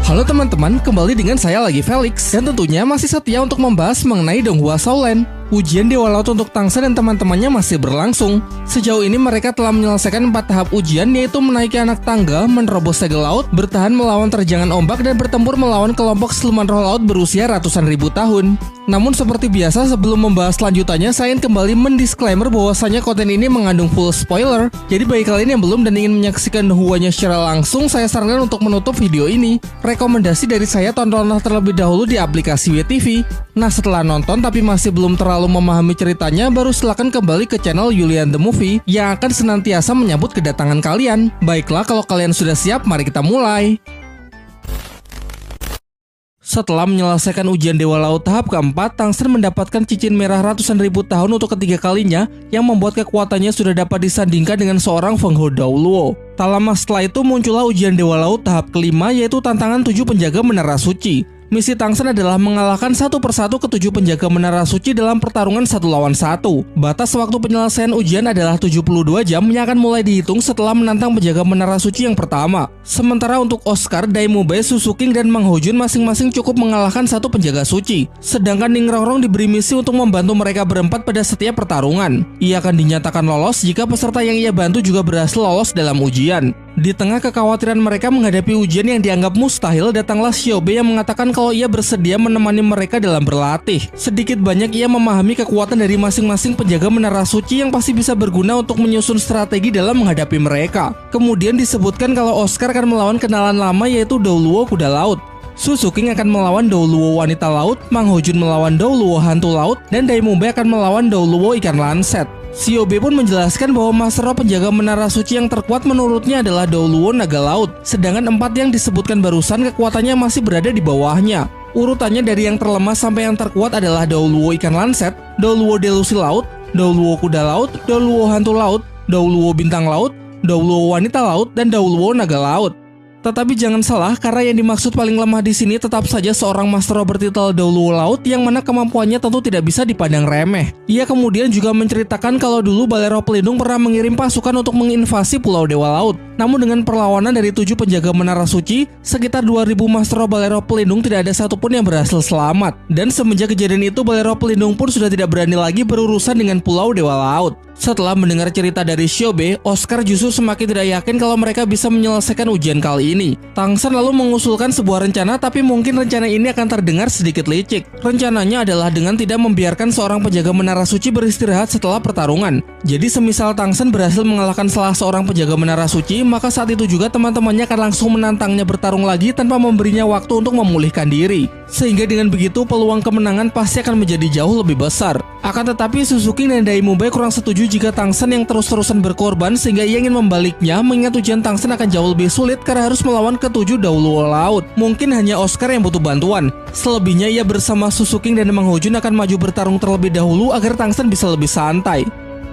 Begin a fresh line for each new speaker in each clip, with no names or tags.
Halo teman-teman, kembali dengan saya lagi Felix, dan tentunya masih setia untuk membahas mengenai Donghua Shaolan. Ujian Dewa Laut untuk Tangsen dan teman-temannya masih berlangsung. Sejauh ini mereka telah menyelesaikan 4 tahap ujian, yaitu menaiki anak tangga, menerobos segel laut, bertahan melawan terjangan ombak, dan bertempur melawan kelompok siluman roh laut berusia ratusan ribu tahun. Namun seperti biasa, sebelum membahas lanjutannya, saya ingin kembali mendisklaimer bahwasanya konten ini mengandung full spoiler. Jadi bagi kalian yang belum dan ingin menyaksikan Donghuanya secara langsung, saya sarankan untuk menutup video ini. Rekomendasi dari saya, tontonlah terlebih dahulu di aplikasi WeTV. Nah, setelah nonton tapi masih belum terlalu memahami ceritanya, baru silakan kembali ke channel Julian the Movie yang akan senantiasa menyambut kedatangan kalian. Baiklah, kalau kalian sudah siap, mari kita mulai. Setelah menyelesaikan ujian Dewa Laut tahap keempat, Tangsen mendapatkan cincin merah ratusan ribu tahun untuk ketiga kalinya, yang membuat kekuatannya sudah dapat disandingkan dengan seorang Feng Hou Daoluo. Tak lama setelah itu muncullah ujian Dewa Laut tahap kelima, yaitu tantangan 7 penjaga menara suci. Misi Tangsen adalah mengalahkan satu persatu ke-7 penjaga menara suci dalam pertarungan 1 lawan 1. Batas waktu penyelesaian ujian adalah 72 jam yang akan mulai dihitung setelah menantang penjaga menara suci yang pertama. Sementara untuk Oscar, Daimube, Susuking, dan Mang Hojun masing-masing cukup mengalahkan satu penjaga suci. Sedangkan Ning Rongrong diberi misi untuk membantu mereka berempat pada setiap pertarungan. Ia akan dinyatakan lolos jika peserta yang ia bantu juga berhasil lolos dalam ujian. Di tengah kekhawatiran mereka menghadapi ujian yang dianggap mustahil, datanglah Xiaobe yang mengatakan kalau ia bersedia menemani mereka dalam berlatih. Sedikit banyak ia memahami kekuatan dari masing-masing penjaga menara suci yang pasti bisa berguna untuk menyusun strategi dalam menghadapi mereka. Kemudian disebutkan kalau Oscar akan melawan kenalan lama, yaitu Daoluo kuda laut. Susuking akan melawan Daoluo wanita laut, Mang Hojun melawan Daoluo hantu laut, dan Daimube akan melawan Daoluo ikan lanset. Xiaobe pun menjelaskan bahwa Master Roh penjaga menara suci yang terkuat menurutnya adalah Daoluo naga laut, sedangkan 4 yang disebutkan barusan kekuatannya masih berada di bawahnya. Urutannya dari yang terlemah sampai yang terkuat adalah Daoluo ikan lanset, Daoluo delusi laut, Daoluo kuda laut, Daoluo hantu laut, Daoluo bintang laut, Daoluo wanita laut, dan Daoluo naga laut. Tetapi jangan salah, karena yang dimaksud paling lemah di sini tetap saja seorang Master Roh bertitel Daoluo Laut yang mana kemampuannya tentu tidak bisa dipandang remeh. Ia kemudian juga menceritakan kalau dulu Balai Roh Pelindung pernah mengirim pasukan untuk menginvasi Pulau Dewa Laut. Namun dengan perlawanan dari 7 penjaga menara suci, sekitar 2000 Master Roh Balai Roh Pelindung tidak ada satupun yang berhasil selamat. Dan semenjak kejadian itu, Balai Roh Pelindung pun sudah tidak berani lagi berurusan dengan Pulau Dewa Laut. Setelah mendengar cerita dari Xiaobe, Oscar justru semakin tidak yakin kalau mereka bisa menyelesaikan ujian kali ini. Tangsen lalu mengusulkan sebuah rencana, tapi mungkin rencana ini akan terdengar sedikit licik. Rencananya adalah dengan tidak membiarkan seorang penjaga menara suci beristirahat setelah pertarungan. Jadi semisal Tangsen berhasil mengalahkan salah seorang penjaga menara suci, maka saat itu juga teman-temannya akan langsung menantangnya bertarung lagi tanpa memberinya waktu untuk memulihkan diri. Sehingga dengan begitu peluang kemenangan pasti akan menjadi jauh lebih besar. Akan tetapi Susuking dan Daimube kurang setuju jika Tangsen yang terus-terusan berkorban, sehingga ia ingin membaliknya, mengingat ujian Tangsen akan jauh lebih sulit karena harus melawan ke-7 Daoluo Laut. Mungkin hanya Oscar yang butuh bantuan. Selebihnya ia bersama Susuking dan Mang Hojun akan maju bertarung terlebih dahulu agar Tangsen bisa lebih santai.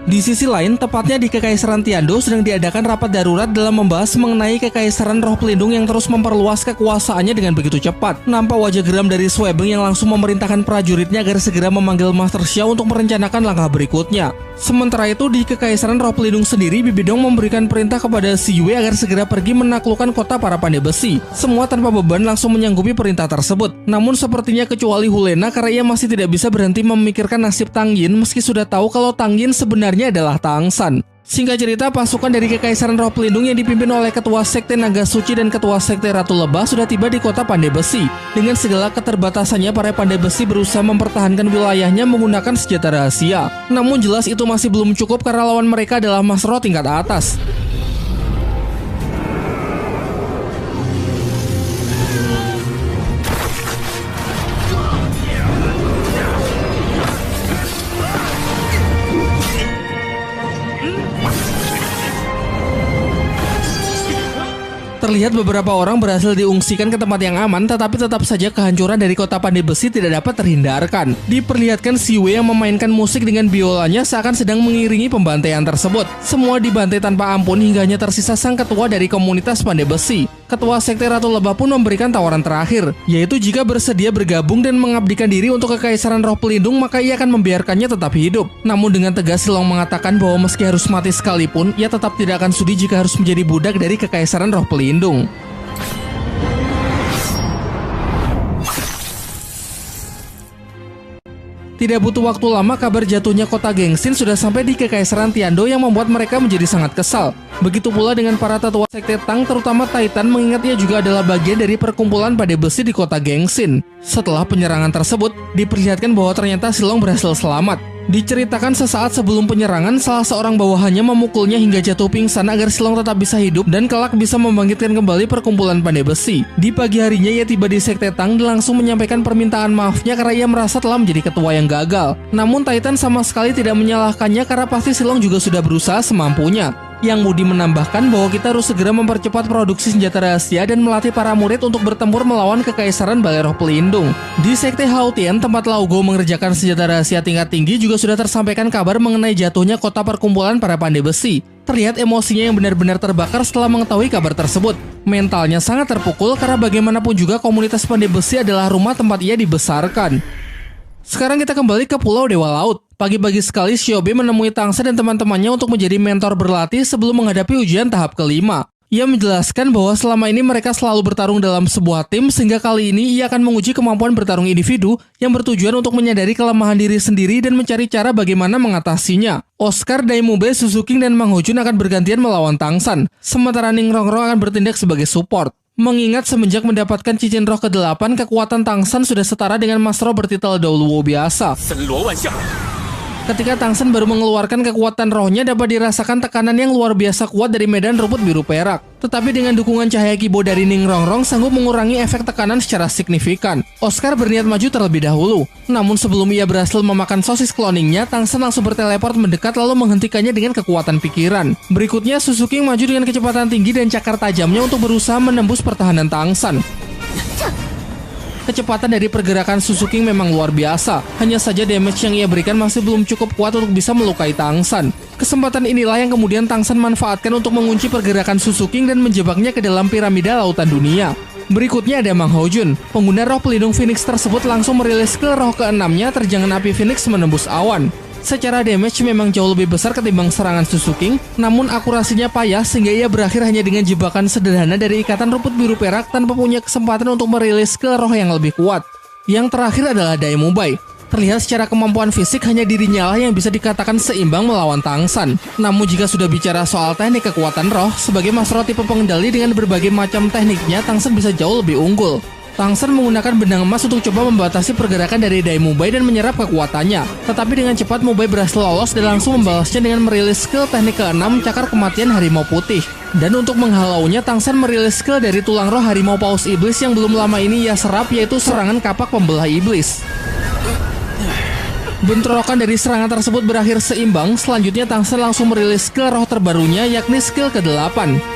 Di sisi lain, tepatnya di Kekaisaran Tiando sedang diadakan rapat darurat dalam membahas mengenai Kekaisaran Roh Pelindung yang terus memperluas kekuasaannya dengan begitu cepat. Nampak wajah geram dari Swebeng yang langsung memerintahkan prajuritnya agar segera memanggil Master Xiao untuk merencanakan langkah berikutnya. Sementara itu, di Kekaisaran Roh Pelindung sendiri, Bibidong memberikan perintah kepada Si Yue agar segera pergi menaklukkan kota para pandai besi. Semua tanpa beban langsung menyanggupi perintah tersebut. Namun sepertinya kecuali Hulena, karena ia masih tidak bisa berhenti memikirkan nasib Tang Yin meski sudah tahu kalau Tang Yin sebenarnya adalah Tangsan. Singkat cerita, pasukan dari Kekaisaran Roh Pelindung yang dipimpin oleh Ketua Sekte Naga Suci dan Ketua Sekte Ratu Lebah sudah tiba di kota Pandai Besi. Dengan segala keterbatasannya, para Pandai Besi berusaha mempertahankan wilayahnya menggunakan senjata rahasia. Namun jelas itu masih belum cukup karena lawan mereka adalah Master Roh tingkat atas. Terlihat beberapa orang berhasil diungsikan ke tempat yang aman, tetapi tetap saja kehancuran dari kota Pandai Besi tidak dapat terhindarkan. Diperlihatkan Si Wei yang memainkan musik dengan biolanya seakan sedang mengiringi pembantaian tersebut. Semua dibantai tanpa ampun hingga hanya tersisa sang ketua dari komunitas Pandai Besi. Ketua Sekte Ratu Lebah pun memberikan tawaran terakhir, yaitu jika bersedia bergabung dan mengabdikan diri untuk Kekaisaran Roh Pelindung, maka ia akan membiarkannya tetap hidup. Namun dengan tegas Silong mengatakan bahwa meski harus mati sekalipun, ia tetap tidak akan sudi jika harus menjadi budak dari Kekaisaran Roh Pelindung. Tidak butuh waktu lama, kabar jatuhnya kota Gengsin sudah sampai di Kekaisaran Tiando yang membuat mereka menjadi sangat kesal. Begitu pula dengan para tetua sekte Tang, terutama Titan, mengingat ia juga adalah bagian dari perkumpulan badai besi di kota Gengsin. Setelah penyerangan tersebut, diperlihatkan bahwa ternyata Silong berhasil selamat. Diceritakan sesaat sebelum penyerangan, salah seorang bawahannya memukulnya hingga jatuh pingsan agar Silong tetap bisa hidup dan kelak bisa membangkitkan kembali perkumpulan pandai besi. Di pagi harinya ia tiba di sekte Tang dan langsung menyampaikan permintaan maafnya karena ia merasa telah menjadi ketua yang gagal. Namun Titan sama sekali tidak menyalahkannya karena pasti Silong juga sudah berusaha semampunya. Yang Moody menambahkan bahwa kita harus segera mempercepat produksi senjata rahasia dan melatih para murid untuk bertempur melawan Kekaisaran Balai Roh Pelindung. Di sekte Hautian, tempat Lao Go mengerjakan senjata rahasia tingkat tinggi, juga sudah tersampaikan kabar mengenai jatuhnya kota perkumpulan para pandai besi. Terlihat emosinya yang benar-benar terbakar setelah mengetahui kabar tersebut. Mentalnya sangat terpukul karena bagaimanapun juga komunitas pandai besi adalah rumah tempat ia dibesarkan. Sekarang kita kembali ke Pulau Dewa Laut. Pagi-pagi sekali Shiobe menemui Tangsa dan teman-temannya untuk menjadi mentor berlatih sebelum menghadapi ujian tahap kelima. Ia menjelaskan bahwa selama ini mereka selalu bertarung dalam sebuah tim, sehingga kali ini ia akan menguji kemampuan bertarung individu yang bertujuan untuk menyadari kelemahan diri sendiri dan mencari cara bagaimana mengatasinya. Oscar, Daimube, Suzuki, dan Mang Hojun akan bergantian melawan Tangsan, sementara Ning Rongrong akan bertindak sebagai support. Mengingat semenjak mendapatkan cincin roh ke-8, kekuatan Tangsan sudah setara dengan Mas Roh bertitel Daoluo biasa. Ketika Tangsan baru mengeluarkan kekuatan rohnya, dapat dirasakan tekanan yang luar biasa kuat dari medan rumput biru perak. Tetapi dengan dukungan cahaya kibo dari Ning Rongrong sanggup mengurangi efek tekanan secara signifikan. Oscar berniat maju terlebih dahulu. Namun sebelum ia berhasil memakan sosis cloningnya, Tangsan langsung berteleport mendekat lalu menghentikannya dengan kekuatan pikiran. Berikutnya, Suzuki maju dengan kecepatan tinggi dan cakar tajamnya untuk berusaha menembus pertahanan Tangsan. Kecepatan dari pergerakan Suzuki memang luar biasa. Hanya saja damage yang ia berikan masih belum cukup kuat untuk bisa melukai Tangsan. Kesempatan inilah yang kemudian Tangsan manfaatkan untuk mengunci pergerakan Suzuki dan menjebaknya ke dalam piramida lautan dunia. Berikutnya ada Mang Hojun. Pengguna roh pelindung Phoenix tersebut langsung merilis skill roh ke-6-nya, terjangan api Phoenix menembus awan. Secara damage memang jauh lebih besar ketimbang serangan Suzuki, namun akurasinya payah sehingga ia berakhir hanya dengan jebakan sederhana dari ikatan rumput biru perak tanpa punya kesempatan untuk merilis skill roh yang lebih kuat. Yang terakhir adalah Daimube. Terlihat secara kemampuan fisik hanya dirinya lah yang bisa dikatakan seimbang melawan Tangsan. Namun jika sudah bicara soal teknik kekuatan roh, sebagai Mas Roh tipe pengendali dengan berbagai macam tekniknya, Tangsan bisa jauh lebih unggul. Tangsan menggunakan benang emas untuk coba membatasi pergerakan dari Daimube dan menyerap kekuatannya. Tetapi dengan cepat Mube berhasil lolos dan langsung membalasnya dengan merilis skill teknik ke-6 cakar kematian harimau putih. Dan untuk menghalaunya, Tangsan merilis skill dari tulang roh harimau paus iblis yang belum lama ini ia serap, yaitu serangan kapak pembelah iblis. Bentrokan dari serangan tersebut berakhir seimbang. Selanjutnya Tangsan langsung merilis skill roh terbarunya, yakni skill ke-8.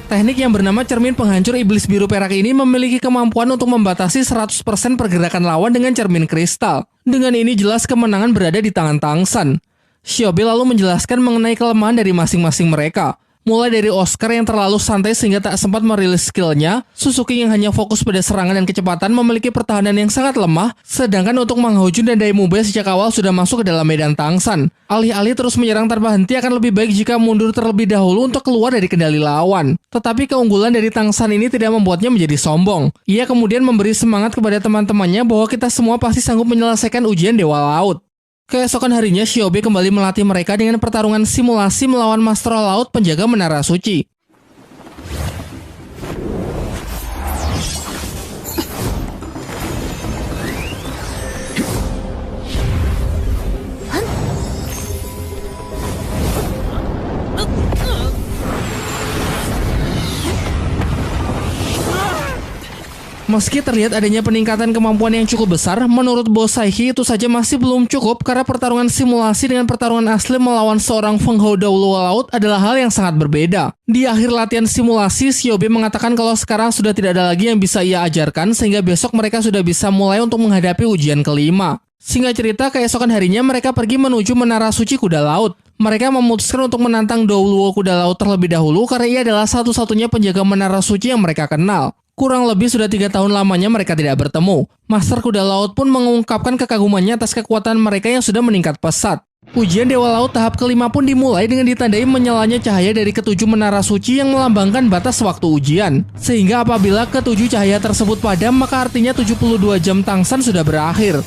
Teknik yang bernama cermin penghancur iblis biru perak ini memiliki kemampuan untuk membatasi 100% pergerakan lawan dengan cermin kristal. Dengan ini jelas kemenangan berada di tangan Tangsan. Shiobe lalu menjelaskan mengenai kelemahan dari masing-masing mereka. Mulai dari Oscar yang terlalu santai sehingga tak sempat merilis skillnya, Suzuki yang hanya fokus pada serangan dan kecepatan memiliki pertahanan yang sangat lemah, sedangkan untuk Mang Hojun dan Daimube sejak awal sudah masuk ke dalam medan Tangsan. Alih-alih terus menyerang tanpa henti, akan lebih baik jika mundur terlebih dahulu untuk keluar dari kendali lawan. Tetapi keunggulan dari Tangsan ini tidak membuatnya menjadi sombong. Ia kemudian memberi semangat kepada teman-temannya bahwa kita semua pasti sanggup menyelesaikan ujian Dewa Laut. Keesokan harinya, Shiobe kembali melatih mereka dengan pertarungan simulasi melawan Master Laut penjaga Menara Suci. Meski terlihat adanya peningkatan kemampuan yang cukup besar, menurut Bos Saihi itu saja masih belum cukup karena pertarungan simulasi dengan pertarungan asli melawan seorang Feng Hou Daoluo Laut adalah hal yang sangat berbeda. Di akhir latihan simulasi, Shiobe mengatakan kalau sekarang sudah tidak ada lagi yang bisa ia ajarkan sehingga besok mereka sudah bisa mulai untuk menghadapi ujian kelima. Singkat cerita, keesokan harinya mereka pergi menuju Menara Suci Kuda Laut. Mereka memutuskan untuk menantang Daoluo Kuda Laut terlebih dahulu karena ia adalah satu-satunya penjaga Menara Suci yang mereka kenal. Kurang lebih sudah 3 tahun lamanya mereka tidak bertemu. Master Kuda Laut pun mengungkapkan kekagumannya atas kekuatan mereka yang sudah meningkat pesat. Ujian Dewa Laut tahap kelima pun dimulai dengan ditandai menyalanya cahaya dari ke-7 Menara Suci yang melambangkan batas waktu ujian. Sehingga apabila ke-7 cahaya tersebut padam, maka artinya 72 jam Tangsan sudah berakhir.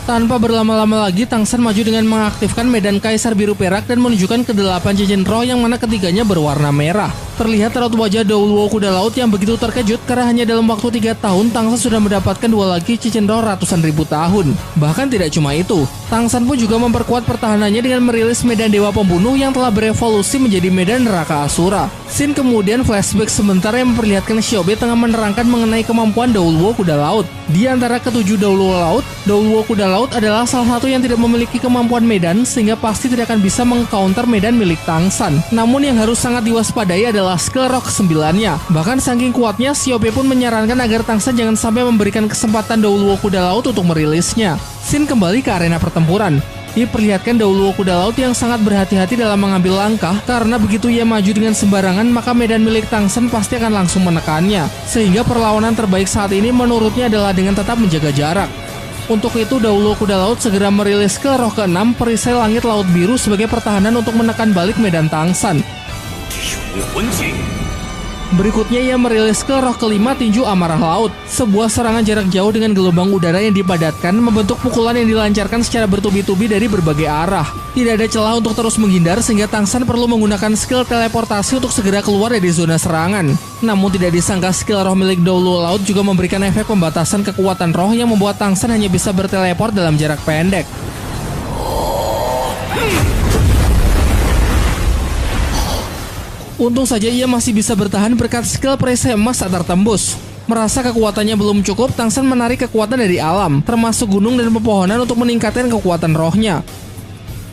Tanpa berlama-lama lagi, Tang San maju dengan mengaktifkan medan Kaisar Biru Perak dan menunjukkan ke-8 cincin roh yang mana ketiganya berwarna merah. Terlihat raut wajah Douluo kuda laut yang begitu terkejut karena hanya dalam waktu 3 tahun Tang San sudah mendapatkan 2 lagi cincin roh ratusan ribu tahun. Bahkan tidak cuma itu, Tang San pun juga memperkuat pertahanannya dengan merilis medan Dewa Pembunuh yang telah berevolusi menjadi medan neraka Asura. Scene kemudian flashback sebentar yang memperlihatkan Xiaobe tengah menerangkan mengenai kemampuan Douluo kuda laut. Di antara ke-7 Douluo laut, Douluo kuda laut adalah salah satu yang tidak memiliki kemampuan medan sehingga pasti tidak akan bisa meng-counter medan milik Tang San. Namun yang harus sangat diwaspadai adalah skill roh ke-9-nya. Bahkan saking kuatnya, Xiaobe pun menyarankan agar Tang San jangan sampai memberikan kesempatan Douluo kuda laut untuk merilisnya. Scene kembali ke arena pertempuran. Diperlihatkan Douluo kuda laut yang sangat berhati-hati dalam mengambil langkah karena begitu ia maju dengan sembarangan maka medan milik Tang San pasti akan langsung menekannya. Sehingga perlawanan terbaik saat ini menurutnya adalah dengan tetap menjaga jarak. Untuk itu Douluo kuda laut segera merilis ke roh ke-6 perisai langit laut biru sebagai pertahanan untuk menekan balik medan Tang San. Berikutnya ia merilis ke roh ke-5 tinju amarah laut. Sebuah serangan jarak jauh dengan gelombang udara yang dipadatkan membentuk pukulan yang dilancarkan secara bertubi-tubi dari berbagai arah. Tidak ada celah untuk terus menghindar sehingga Tang San perlu menggunakan skill teleportasi untuk segera keluar dari zona serangan. Namun tidak disangka skill roh milik Douluo laut juga memberikan efek pembatasan kekuatan roh yang membuat Tang San hanya bisa berteleport dalam jarak pendek. Untung saja ia masih bisa bertahan berkat skill perisai emas tak tertembus. Merasa kekuatannya belum cukup, Tang San menarik kekuatan dari alam, termasuk gunung dan pepohonan untuk meningkatkan kekuatan rohnya.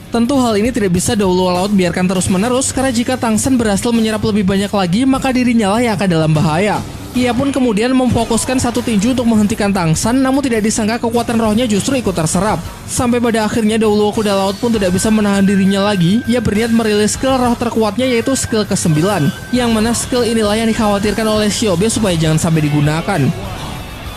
Tentu hal ini tidak bisa Douluo laut biarkan terus-menerus karena jika Tang San berhasil menyerap lebih banyak lagi, maka dirinya lah yang akan dalam bahaya. Ia pun kemudian memfokuskan satu tinju untuk menghentikan Tang San, namun tidak disangka kekuatan rohnya justru ikut terserap. Sampai pada akhirnya Douluo kuda laut pun tidak bisa menahan dirinya lagi. Ia berniat merilis skill roh terkuatnya yaitu skill ke-9, yang mana skill inilah yang dikhawatirkan oleh Xiaobe supaya jangan sampai digunakan.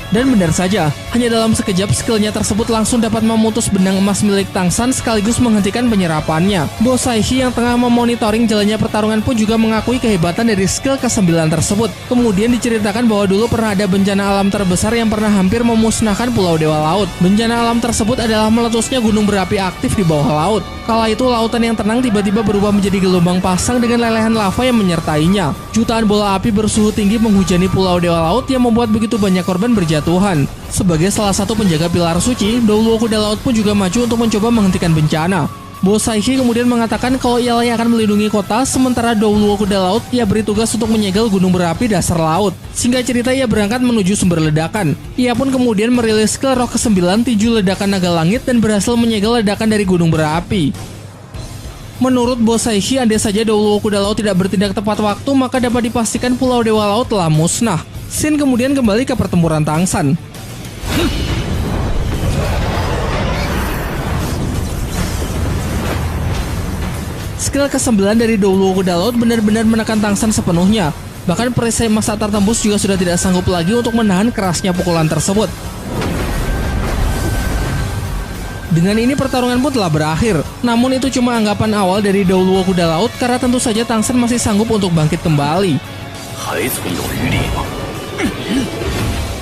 Dan benar saja, hanya dalam sekejap skillnya tersebut langsung dapat memutus benang emas milik Tang San sekaligus menghentikan penyerapannya. Bo Saihi yang tengah memonitoring jalannya pertarungan pun juga mengakui kehebatan dari skill ke-9 tersebut. Kemudian diceritakan bahwa dulu pernah ada bencana alam terbesar yang pernah hampir memusnahkan Pulau Dewa Laut. Bencana alam tersebut adalah meletusnya gunung berapi aktif di bawah laut. Kala itu lautan yang tenang tiba-tiba berubah menjadi gelombang pasang dengan lelehan lava yang menyertainya. Jutaan bola api bersuhu tinggi menghujani Pulau Dewa Laut yang membuat begitu banyak korban berjatuhan. Sebagai salah satu penjaga pilar suci, Douluo kuda laut pun juga maju untuk mencoba menghentikan bencana. Bo Saihi kemudian mengatakan kalau ia yang akan melindungi kota, sementara Douluo kuda laut ia beri tugas untuk menyegel gunung berapi dasar laut. Singkat cerita ia berangkat menuju sumber ledakan. Ia pun kemudian merilis ke roh ke-9 tinju ledakan naga langit dan berhasil menyegel ledakan dari gunung berapi. Menurut Bo Saihi, andai saja Douluo kuda laut tidak bertindak tepat waktu, maka dapat dipastikan Pulau Dewa Laut telah musnah. Scene kemudian kembali ke pertempuran Tang San. Skill ke-9 dari Douluo kuda laut benar-benar menekan Tang San sepenuhnya. Bahkan perisai emas tak tertembus juga sudah tidak sanggup lagi untuk menahan kerasnya pukulan tersebut. Dengan ini pertarungan pun telah berakhir. Namun itu cuma anggapan awal dari Douluo kuda laut karena tentu saja Tang San masih sanggup untuk bangkit kembali.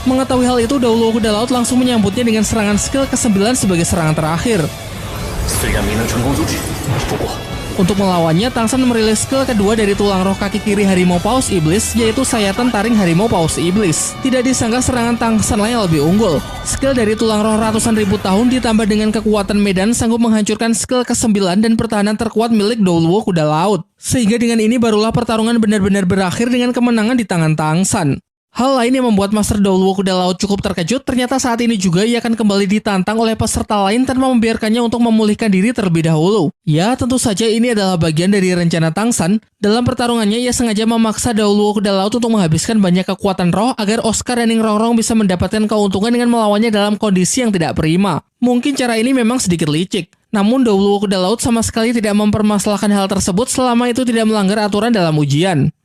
Mengetahui hal itu, Douluo kuda laut langsung menyambutnya dengan serangan skill ke-9 sebagai serangan terakhir. Untuk melawannya, Tang San merilis skill kedua dari tulang roh kaki kiri harimau paus iblis, yaitu sayatan taring harimau paus iblis. Tidak disangka serangan Tang San yang lebih unggul. Skill dari tulang roh ratusan ribu tahun ditambah dengan kekuatan medan sanggup menghancurkan skill ke-9 dan pertahanan terkuat milik Douluo kuda laut. Sehingga dengan ini barulah pertarungan benar-benar berakhir dengan kemenangan di tangan Tang San. Hal lain yang membuat Master Douluo kuda laut cukup terkejut, ternyata saat ini juga ia akan kembali ditantang oleh peserta lain tanpa membiarkannya untuk memulihkan diri terlebih dahulu. Ya, tentu saja ini adalah bagian dari rencana Tang San. Dalam pertarungannya, ia sengaja memaksa Douluo kuda laut untuk menghabiskan banyak kekuatan roh agar Oscar dan Ning Rongrong bisa mendapatkan keuntungan dengan melawannya dalam kondisi yang tidak prima. Mungkin cara ini memang sedikit licik. Namun Douluo kuda laut sama sekali tidak mempermasalahkan hal tersebut selama itu tidak melanggar aturan dalam ujian.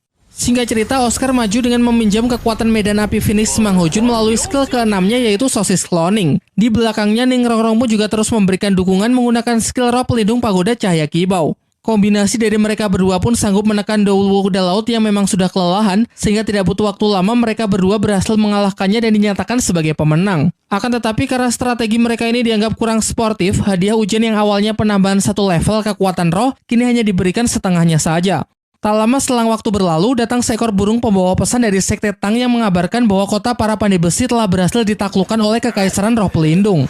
Singkat cerita, Oscar maju dengan meminjam kekuatan medan api finish Mang Ho Jun melalui skill ke-6-nya yaitu sosis cloning. Di belakangnya, Ning Rongrong pun juga terus memberikan dukungan menggunakan skill roh pelindung pagoda cahaya kibau. Kombinasi dari mereka berdua pun sanggup menekan Douluo kuda laut yang memang sudah kelelahan, sehingga tidak butuh waktu lama mereka berdua berhasil mengalahkannya dan dinyatakan sebagai pemenang. Akan tetapi karena strategi mereka ini dianggap kurang sportif, hadiah ujian yang awalnya penambahan 1 level kekuatan roh, kini hanya diberikan setengahnya saja. Tak lama selang waktu berlalu, datang seekor burung pembawa pesan dari Sekte Tang yang mengabarkan bahwa kota para pandai besi telah berhasil ditaklukkan oleh Kekaisaran Roh Pelindung.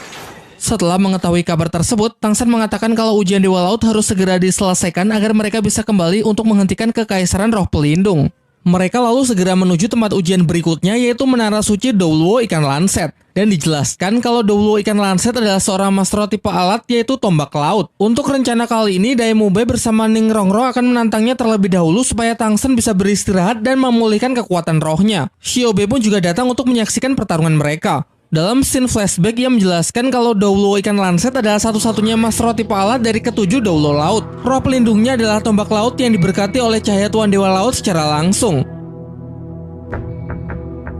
Setelah mengetahui kabar tersebut, Tang San mengatakan kalau ujian Dewa Laut harus segera diselesaikan agar mereka bisa kembali untuk menghentikan Kekaisaran Roh Pelindung. Mereka lalu segera menuju tempat ujian berikutnya, yaitu Menara Suci Douluo Ikan Lanset. Dan dijelaskan kalau Douluo Ikan Lanset adalah seorang master tipe alat, yaitu tombak laut. Untuk rencana kali ini, Daimube bersama Ning Rongrong akan menantangnya terlebih dahulu supaya Tang San bisa beristirahat dan memulihkan kekuatan rohnya. Shiobe pun juga datang untuk menyaksikan pertarungan mereka. Dalam scene flashback, ia menjelaskan kalau Douluo Ikan Lanset adalah satu-satunya master tipe alat dari ketujuh Douluo Laut. Roh pelindungnya adalah tombak laut yang diberkati oleh cahaya Tuan Dewa Laut secara langsung.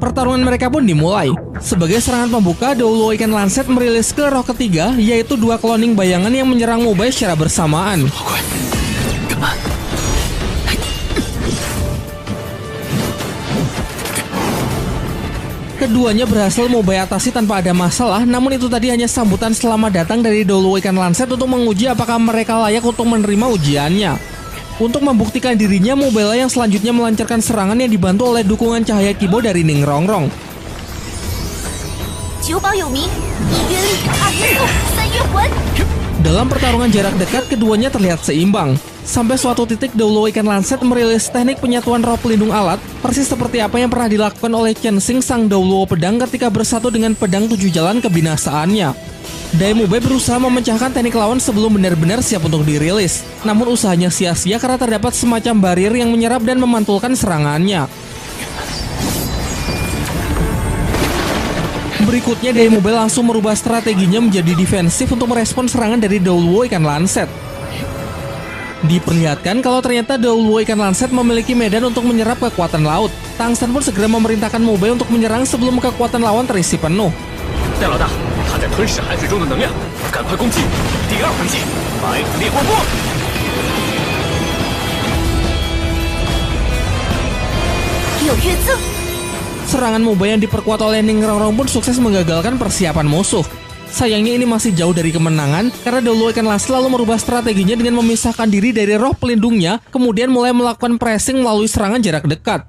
Pertarungan mereka pun dimulai. Sebagai serangan pembuka, Douluo Ikan Lanset merilis skill roh ketiga, yaitu 2 cloning bayangan yang menyerang Mubai secara bersamaan. Keduanya berhasil Mubai atasi tanpa ada masalah, namun itu tadi hanya sambutan selamat datang dari Douluo Ikan Lanset untuk menguji apakah mereka layak untuk menerima ujiannya. Untuk membuktikan dirinya, Mubai yang selanjutnya melancarkan serangan yang dibantu oleh dukungan cahaya Kibo dari Ning Rongrong. Dalam pertarungan jarak dekat, keduanya terlihat seimbang. Sampai suatu titik, Douluo Ikan Lanset merilis teknik penyatuan roh pelindung alat, persis seperti apa yang pernah dilakukan oleh Chen Xing sang Douluo pedang ketika bersatu dengan pedang 7 jalan kebinasaannya. Daimube berusaha memecahkan teknik lawan sebelum benar-benar siap untuk dirilis. Namun usahanya sia-sia karena terdapat semacam barir yang menyerap dan memantulkan serangannya. Berikutnya, Daimube langsung merubah strateginya menjadi defensif untuk merespon serangan dari Douluo Ikan Lanset. Diperlihatkan kalau ternyata Douluo Ikan Lanset memiliki medan untuk menyerap kekuatan laut. Tang San pun segera memerintahkan Mubai untuk menyerang sebelum kekuatan lawan terisi penuh. Serangan Mubai yang diperkuat oleh Ning Rongrong pun sukses menggagalkan persiapan musuh. Sayangnya ini masih jauh dari kemenangan karena Douluo Ikan Lanset selalu merubah strateginya dengan memisahkan diri dari roh pelindungnya, kemudian mulai melakukan pressing melalui serangan jarak dekat.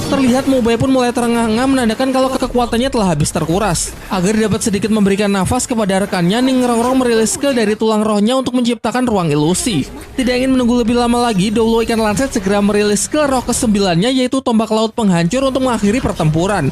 Terlihat Mubai pun mulai terengah-engah menandakan kalau kekuatannya telah habis terkuras. Agar dapat sedikit memberikan nafas kepada rekannya, Ning Rongrong merilis skill dari tulang rohnya untuk menciptakan ruang ilusi. Tidak ingin menunggu lebih lama lagi, Douluo Ikan Lanset segera merilis skill roh ke-9-nya, yaitu tombak laut penghancur untuk mengakhiri pertempuran.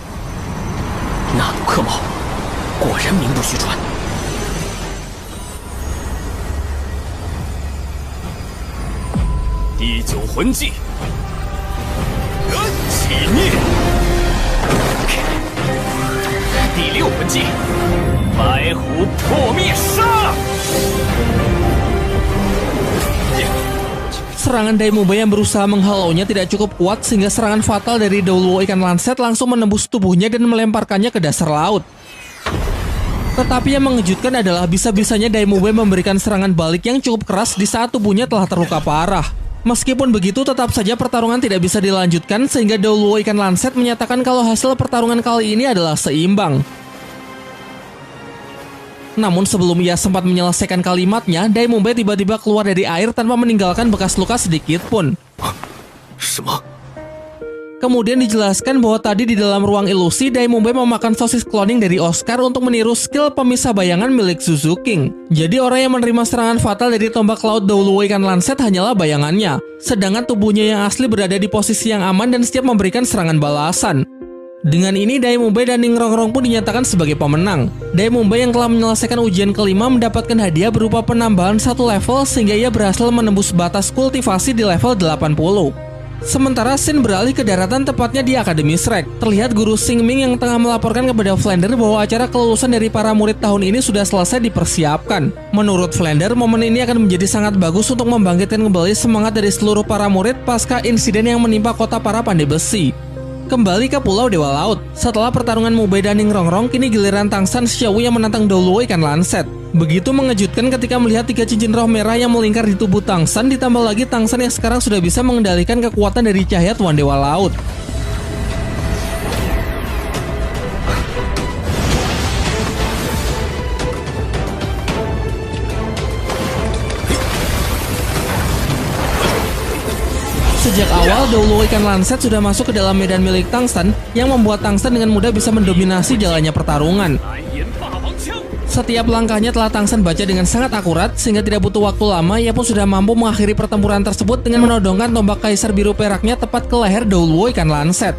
Serangan Daimube yang berusaha menghalaunya tidak cukup kuat sehingga serangan fatal dari Douluo Ikan Lanset langsung menembus tubuhnya dan melemparkannya ke dasar laut. Tetapi yang mengejutkan adalah bisa-bisanya Daimube memberikan serangan balik yang cukup keras di saat tubuhnya telah terluka parah. Meskipun begitu, tetap saja pertarungan tidak bisa dilanjutkan sehingga Douluo Ikan Lanset menyatakan kalau hasil pertarungan kali ini adalah seimbang. Namun sebelum ia sempat menyelesaikan kalimatnya, Daimube tiba-tiba keluar dari air tanpa meninggalkan bekas luka sedikit pun. Kemudian dijelaskan bahwa tadi di dalam ruang ilusi, Daimube memakan sosis cloning dari Oscar untuk meniru skill pemisah bayangan milik Suzuki. Jadi orang yang menerima serangan fatal dari tombak laut Douluo Ikan Lanset hanyalah bayangannya, sedangkan tubuhnya yang asli berada di posisi yang aman dan siap memberikan serangan balasan. Dengan ini, Daimube dan Ning Rongrong pun dinyatakan sebagai pemenang. Daimube yang telah menyelesaikan ujian kelima mendapatkan hadiah berupa penambahan 1 level sehingga ia berhasil menembus batas kultivasi di level 80. Sementara scene beralih ke daratan, tepatnya di Akademi Shrek. Terlihat guru Xingming yang tengah melaporkan kepada Flander bahwa acara kelulusan dari para murid tahun ini sudah selesai dipersiapkan. Menurut Flander, momen ini akan menjadi sangat bagus untuk membangkitkan kembali semangat dari seluruh para murid pasca insiden yang menimpa kota para pandai besi. Kembali ke Pulau Dewa Laut. Setelah pertarungan Mubei dan Ningrongrong, kini giliran Tang San Xiaowu yang menantang Doluo ikan lanset. Begitu mengejutkan ketika melihat 3 cincin roh merah yang melingkar di tubuh Tang San, ditambah lagi Tang San yang sekarang sudah bisa mengendalikan kekuatan dari cahaya Tuan Dewa Laut. Sejak awal, Doluo ikan lanset sudah masuk ke dalam medan milik Tang San yang membuat Tang San dengan mudah bisa mendominasi jalannya pertarungan. Setiap langkahnya telah Tang San baca dengan sangat akurat sehingga tidak butuh waktu lama ia pun sudah mampu mengakhiri pertempuran tersebut dengan menodongkan tombak kaisar biru peraknya tepat ke leher Doluo ikan lanset.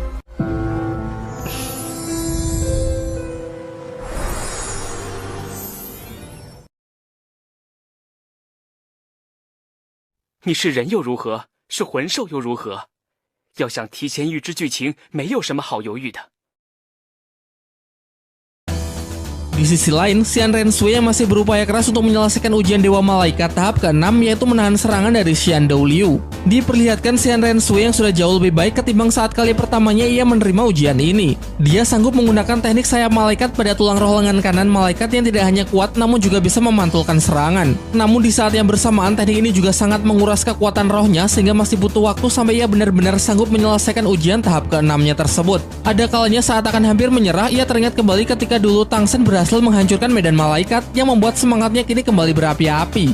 你是人又如何？是魂兽又如何？要想提前预知剧情，没有什么好犹豫的。
Di sisi lain, Xian Rensui yang masih berupaya keras untuk menyelesaikan ujian Dewa Malaikat tahap ke-6 yaitu menahan serangan dari Xian Douliu. Diperlihatkan Xian Rensui yang sudah jauh lebih baik ketimbang saat kali pertamanya ia menerima ujian ini. Dia sanggup menggunakan teknik sayap malaikat pada tulang roh lengan kanan malaikat yang tidak hanya kuat namun juga bisa memantulkan serangan. Namun di saat yang bersamaan teknik ini juga sangat menguras kekuatan rohnya sehingga masih butuh waktu sampai ia benar-benar sanggup menyelesaikan ujian tahap ke-6-nya tersebut. Ada kalanya saat akan hampir menyerah, ia teringat kembali ketika dulu Tang San berhasil menghancurkan medan malaikat yang membuat semangatnya kini kembali berapi-api.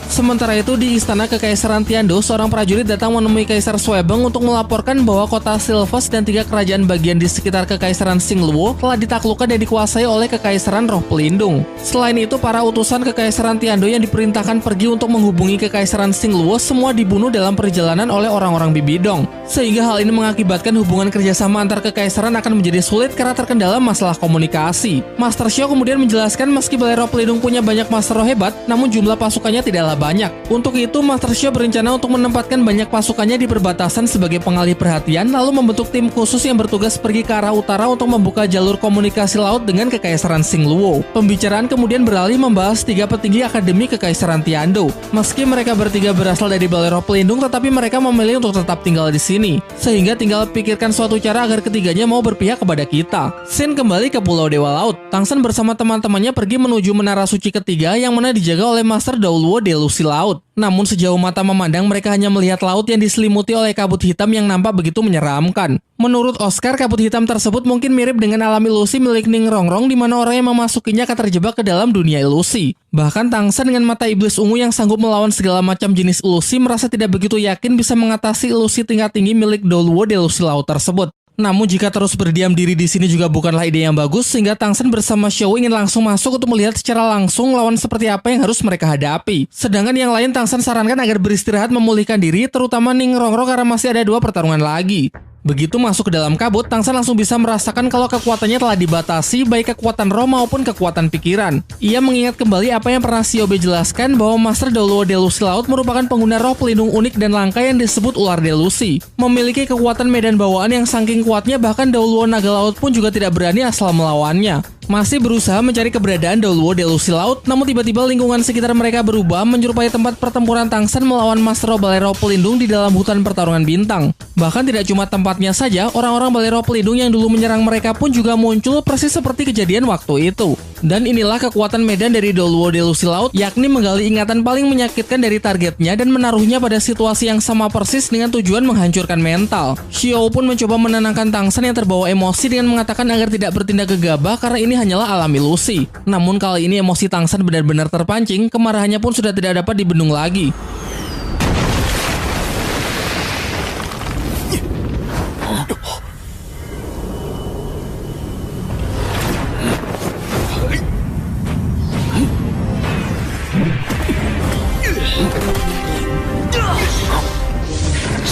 Sementara itu di Istana Kekaisaran Tiando, seorang prajurit datang menemui Kaisar Suebeng untuk melaporkan bahwa kota Silvas dan 3 kerajaan bagian di sekitar Kekaisaran Xingluo telah ditaklukkan dan dikuasai oleh Kekaisaran Roh Pelindung. Selain itu, para utusan Kekaisaran Tiando yang diperintahkan pergi untuk menghubungi Kekaisaran Xingluo semua dibunuh dalam perjalanan oleh orang-orang Bibidong. Sehingga hal ini mengakibatkan hubungan kerjasama antar kekaisaran akan menjadi sulit karena terkendala masalah komunikasi. Master Xiao kemudian menjelaskan meski Balai Roh Pelindung punya banyak master roh hebat, namun jumlah pasukannya tidaklah banyak. Untuk itu, Master Xiao berencana untuk menempatkan banyak pasukannya di perbatasan sebagai pengalih perhatian, lalu membentuk tim khusus yang bertugas pergi ke arah utara untuk membuka jalur komunikasi laut dengan Kekaisaran Xingluo. Pembicaraan kemudian beralih membahas 3 petinggi akademi Kekaisaran Tiando. Meski mereka bertiga berasal dari Balai Roh Pelindung, tetapi mereka memilih untuk tetap tinggal di sini. Sehingga tinggal pikirkan suatu cara agar ketiganya mau berpihak kepada kita. Scene kembali ke Pulau Dewa Laut. Tang San bersama teman-temannya pergi menuju menara suci ketiga yang mana dijaga oleh Master Daoluo Delusi Laut. Namun sejauh mata memandang mereka hanya melihat laut yang diselimuti oleh kabut hitam yang nampak begitu menyeramkan. Menurut Oscar, kabut hitam tersebut mungkin mirip dengan alam ilusi milik Ningrongrong di mana orang yang memasukinya akan terjebak ke dalam dunia ilusi. Bahkan Tang San dengan mata iblis ungu yang sanggup melawan segala macam jenis ilusi merasa tidak begitu yakin bisa mengatasi ilusi tingkat tinggi milik Daoluo Delusi Laut tersebut. Namun jika terus berdiam diri di sini juga bukanlah ide yang bagus sehingga Tang San bersama Xiao ingin langsung masuk untuk melihat secara langsung lawan seperti apa yang harus mereka hadapi. Sedangkan yang lain Tang San sarankan agar beristirahat memulihkan diri, terutama Ningrongrong karena masih ada 2 pertarungan lagi. Begitu masuk ke dalam kabut, Tang San langsung bisa merasakan kalau kekuatannya telah dibatasi baik kekuatan roh maupun kekuatan pikiran. Ia mengingat kembali apa yang pernah Xiaobe jelaskan bahwa Master Daoluo Delusi Laut merupakan pengguna roh pelindung unik dan langka yang disebut ular delusi. Memiliki kekuatan medan bawaan yang saking kuatnya bahkan Daoluo Naga Laut pun juga tidak berani asal melawannya. Masih berusaha mencari keberadaan Daoluo Delusi Laut, namun tiba-tiba lingkungan sekitar mereka berubah menyerupai tempat pertempuran Tang San melawan Master Balai Roh Pelindung di dalam hutan pertarungan bintang. Bahkan tidak cuma tempatnya saja, orang-orang Balai Roh Pelindung yang dulu menyerang mereka pun juga muncul persis seperti kejadian waktu itu. Dan inilah kekuatan medan dari Daoluo Delusi Laut, yakni menggali ingatan paling menyakitkan dari targetnya dan menaruhnya pada situasi yang sama persis dengan tujuan menghancurkan mental. Xiao pun mencoba menenangkan Tang San yang terbawa emosi dengan mengatakan agar tidak bertindak gegabah karena ini hanyalah alam ilusi. Namun kali ini emosi Tang San benar-benar terpancing, kemarahannya pun sudah tidak dapat dibendung lagi.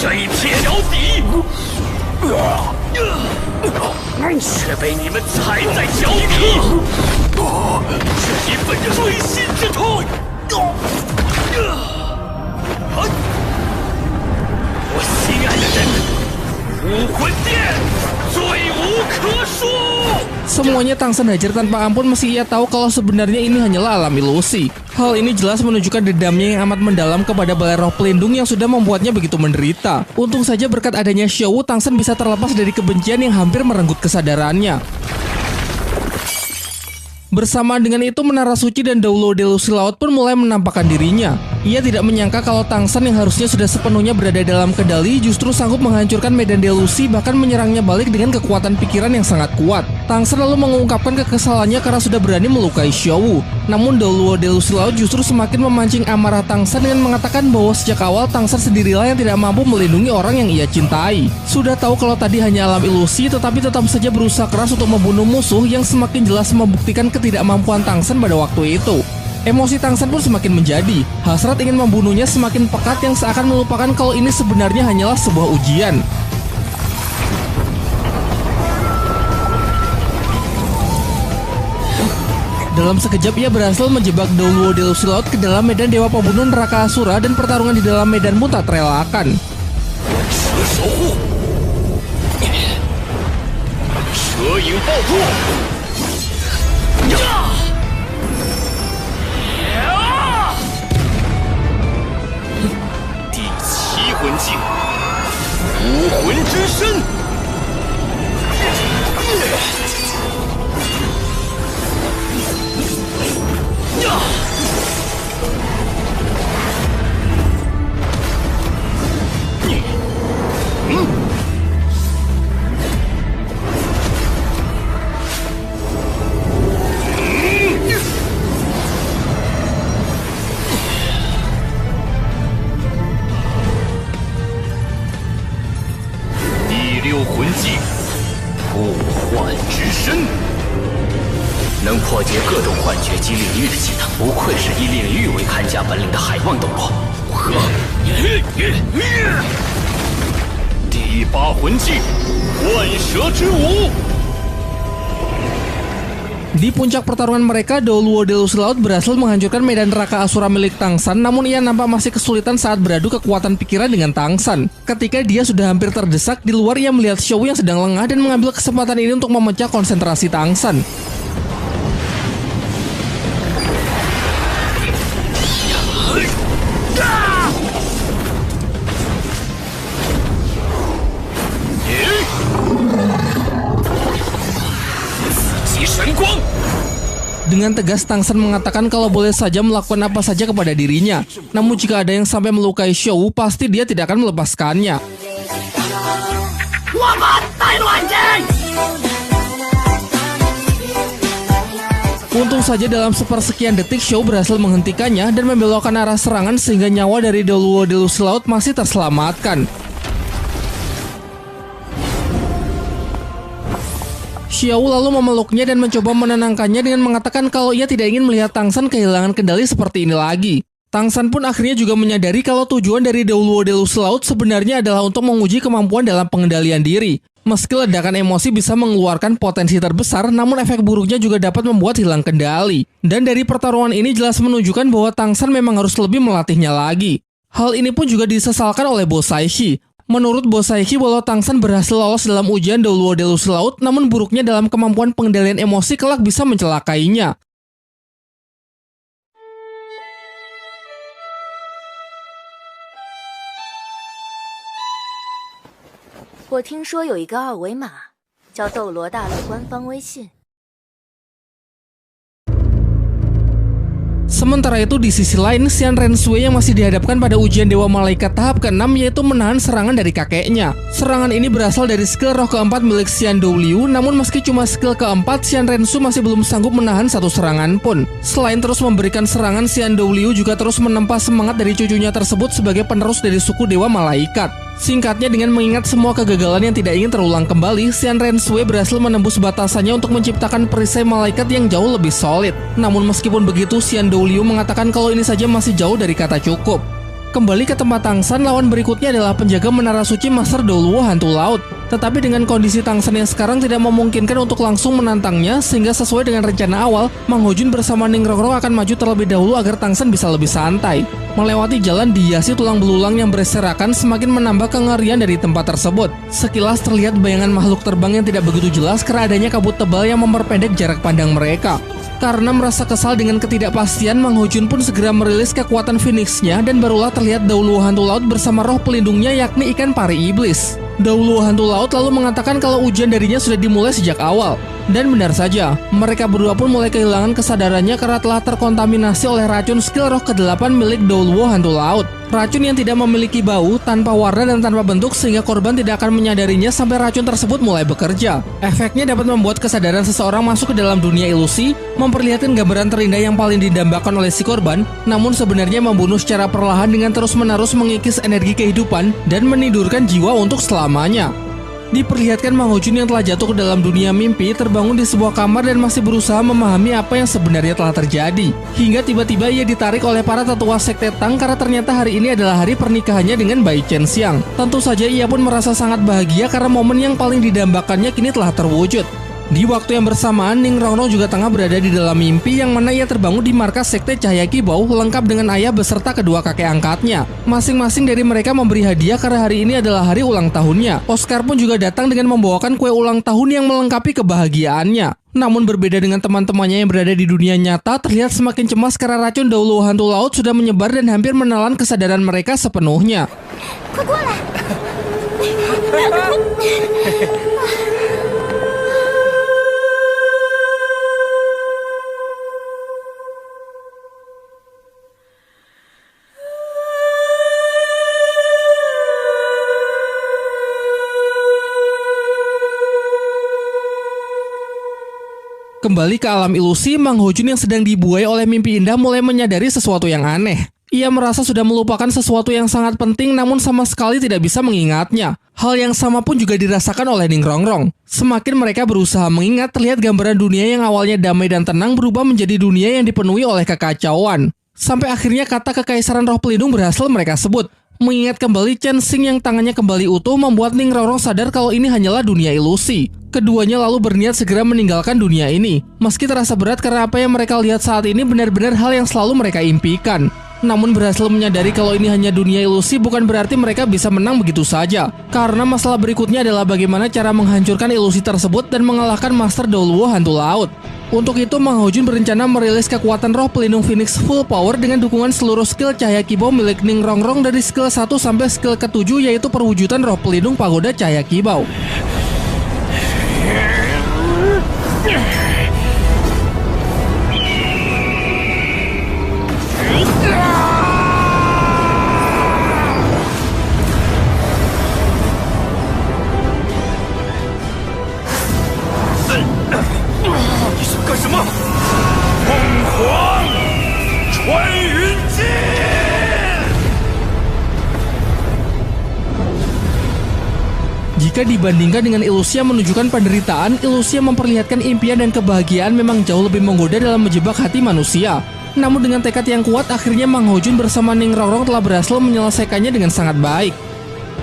这一撇脚底，却被你们踩在脚底，这一份锥心之痛。我心爱的人，武魂殿罪无可恕。
Semuanya Tang San hajar tanpa ampun meski ia tahu kalau sebenarnya ini hanyalah alam ilusi. Hal ini jelas menunjukkan dendamnya yang amat mendalam kepada balai roh pelindung yang sudah membuatnya begitu menderita. Untung saja berkat adanya Xiao, Tang San bisa terlepas dari kebencian yang hampir merenggut kesadarannya. Bersamaan dengan itu, Menara Suci dan Daulo Delusi Laut pun mulai menampakkan dirinya. Ia tidak menyangka kalau Tang San yang harusnya sudah sepenuhnya berada dalam kendali justru sanggup menghancurkan medan delusi, bahkan menyerangnya balik dengan kekuatan pikiran yang sangat kuat. Tang San lalu mengungkapkan kekesalannya karena sudah berani melukai Xiao. Namun Daulo Delusi Laut justru semakin memancing amarah Tang San dengan mengatakan bahwa sejak awal Tang San sendirilah yang tidak mampu melindungi orang yang ia cintai. Sudah tahu kalau tadi hanya alam ilusi, tetapi tetap saja berusaha keras untuk membunuh musuh yang semakin jelas membuktikan ketidakmampuan Tang San pada waktu itu. Emosi Tang San pun semakin menjadi. Hasrat ingin membunuhnya semakin pekat yang seakan melupakan kalau ini sebenarnya hanyalah sebuah ujian. Dalam sekejap ia berhasil menjebak Daulo Delusi Laut ke dalam medan Dewa Pembunuh Neraka Asura dan pertarungan di dalam medan pun tak terelakkan. Di puncak pertarungan mereka, Daulo Delusi Laut berhasil menghancurkan medan neraka Asura milik Tang San, namun ia nampak masih kesulitan saat beradu kekuatan pikiran dengan Tang San. Ketika dia sudah hampir terdesak, di luar ia melihat Xiao yang sedang lengah dan mengambil kesempatan ini untuk memecah konsentrasi Tang San. Dengan tegas Tang San mengatakan kalau boleh saja melakukan apa saja kepada dirinya. Namun jika ada yang sampai melukai Xiao, pasti dia tidak akan melepaskannya. Untung saja dalam sepersekian detik Xiao berhasil menghentikannya dan membelokkan arah serangan sehingga nyawa dari Daulo Delusi Laut masih terselamatkan. Xiao lalu memeluknya dan mencoba menenangkannya dengan mengatakan kalau ia tidak ingin melihat Tang San kehilangan kendali seperti ini lagi. Tang San pun akhirnya juga menyadari kalau tujuan dari Daulo Delusi Laut sebenarnya adalah untuk menguji kemampuan dalam pengendalian diri. Meski ledakan emosi bisa mengeluarkan potensi terbesar, namun efek buruknya juga dapat membuat hilang kendali. Dan dari pertarungan ini jelas menunjukkan bahwa Tang San memang harus lebih melatihnya lagi. Hal ini pun juga disesalkan oleh Bo Saishi. Menurut Bo Saishi, walau Tang San berhasil lolos dalam ujian Daulo Delusi Laut, namun buruknya dalam kemampuan pengendalian emosi kelak bisa mencelakainya.
"我听说有一个二维码，叫斗罗大陆官方微信。"
Sementara itu di sisi lain, Xian Rensui yang masih dihadapkan pada ujian Dewa Malaikat tahap ke-6 yaitu menahan serangan dari kakeknya. Serangan ini berasal dari skill roh keempat milik Xian Douliu, namun meski cuma skill keempat, Xian Rensu masih belum sanggup menahan satu serangan pun. Selain terus memberikan serangan, Xian Douliu juga terus menempa semangat dari cucunya tersebut sebagai penerus dari suku Dewa Malaikat. Singkatnya, dengan mengingat semua kegagalan yang tidak ingin terulang kembali, Xian Rensui berhasil menembus batasannya untuk menciptakan perisai malaikat yang jauh lebih solid. Namun meskipun begitu, Xian Douliu mengatakan kalau ini saja masih jauh dari kata cukup. Kembali ke tempat Tang San, lawan berikutnya adalah penjaga menara suci Master Douluo Hantu Laut. Tetapi dengan kondisi Tang San yang sekarang tidak memungkinkan untuk langsung menantangnya, sehingga sesuai dengan rencana awal, Mang Hojun bersama Ning Rongrong akan maju terlebih dahulu agar Tang San bisa lebih santai. Melewati jalan dihiasi tulang belulang yang berserakan semakin menambah kengerian dari tempat tersebut. Sekilas terlihat bayangan makhluk terbang yang tidak begitu jelas karena adanya kabut tebal yang memperpendek jarak pandang mereka. Karena merasa kesal dengan ketidakpastian, Mang Hojun pun segera merilis kekuatan Phoenix-nya dan barulah terlihat Douluo Hantu Laut bersama roh pelindungnya yakni ikan pari iblis. Douluo Hantu Laut lalu mengatakan kalau ujian darinya sudah dimulai sejak awal. Dan benar saja, mereka berdua pun mulai kehilangan kesadarannya karena telah terkontaminasi oleh racun skill roh ke-8 milik Douluo Hantu Laut. Racun yang tidak memiliki bau, tanpa warna dan tanpa bentuk sehingga korban tidak akan menyadarinya sampai racun tersebut mulai bekerja. Efeknya dapat membuat kesadaran seseorang masuk ke dalam dunia ilusi, memperlihatkan gambaran terindah yang paling didambakan oleh si korban, namun sebenarnya membunuh secara perlahan dengan terus-menerus mengikis energi kehidupan dan menidurkan jiwa untuk selamanya. Diperlihatkan Mang Hojun yang telah jatuh ke dalam dunia mimpi terbangun di sebuah kamar dan masih berusaha memahami apa yang sebenarnya telah terjadi. Hingga tiba-tiba ia ditarik oleh para tetua sekte Tang karena ternyata hari ini adalah hari pernikahannya dengan Bai Chen Xiang. Tentu saja ia pun merasa sangat bahagia karena momen yang paling didambakannya kini telah terwujud. Di waktu yang bersamaan, Ning Rongrong juga tengah berada di dalam mimpi yang mana ia terbangun di markas sekte Cahaya Kibau lengkap dengan ayah beserta kedua kakek angkatnya. Masing-masing dari mereka memberi hadiah karena hari ini adalah hari ulang tahunnya. Oscar pun juga datang dengan membawakan kue ulang tahun yang melengkapi kebahagiaannya. Namun berbeda dengan teman-temannya yang berada di dunia nyata, terlihat semakin cemas karena racun Douluo Hantu Laut sudah menyebar dan hampir menelan kesadaran mereka sepenuhnya. Kembali ke alam ilusi, Mang Hojun yang sedang dibuai oleh mimpi indah mulai menyadari sesuatu yang aneh. Ia merasa sudah melupakan sesuatu yang sangat penting namun sama sekali tidak bisa mengingatnya. Hal yang sama pun juga dirasakan oleh Ning Rongrong. Semakin mereka berusaha mengingat, terlihat gambaran dunia yang awalnya damai dan tenang berubah menjadi dunia yang dipenuhi oleh kekacauan. Sampai akhirnya kata kekaisaran roh pelindung berhasil mereka sebut. Mengingat kembali Chen Xing yang tangannya kembali utuh membuat Ning Rongrong sadar kalau ini hanyalah dunia ilusi. Keduanya lalu berniat segera meninggalkan dunia ini. Meski terasa berat karena apa yang mereka lihat saat ini benar-benar hal yang selalu mereka impikan. Namun berhasil menyadari kalau ini hanya dunia ilusi bukan berarti mereka bisa menang begitu saja. Karena masalah berikutnya adalah bagaimana cara menghancurkan ilusi tersebut dan mengalahkan Master Douluo Hantu Laut. Untuk itu, Mang Hojun berencana merilis kekuatan roh pelindung Phoenix Full Power dengan dukungan seluruh skill Cahaya Kibau milik Ning Rongrong dari skill 1 sampai skill ke-7 yaitu perwujudan roh pelindung Pagoda Cahaya Kibau. Jika dibandingkan dengan ilusi yang menunjukkan penderitaan, ilusi yang memperlihatkan impian dan kebahagiaan memang jauh lebih menggoda dalam menjebak hati manusia. Namun dengan tekad yang kuat, akhirnya Mang Hojun bersama Ning Rongrong telah berhasil menyelesaikannya dengan sangat baik.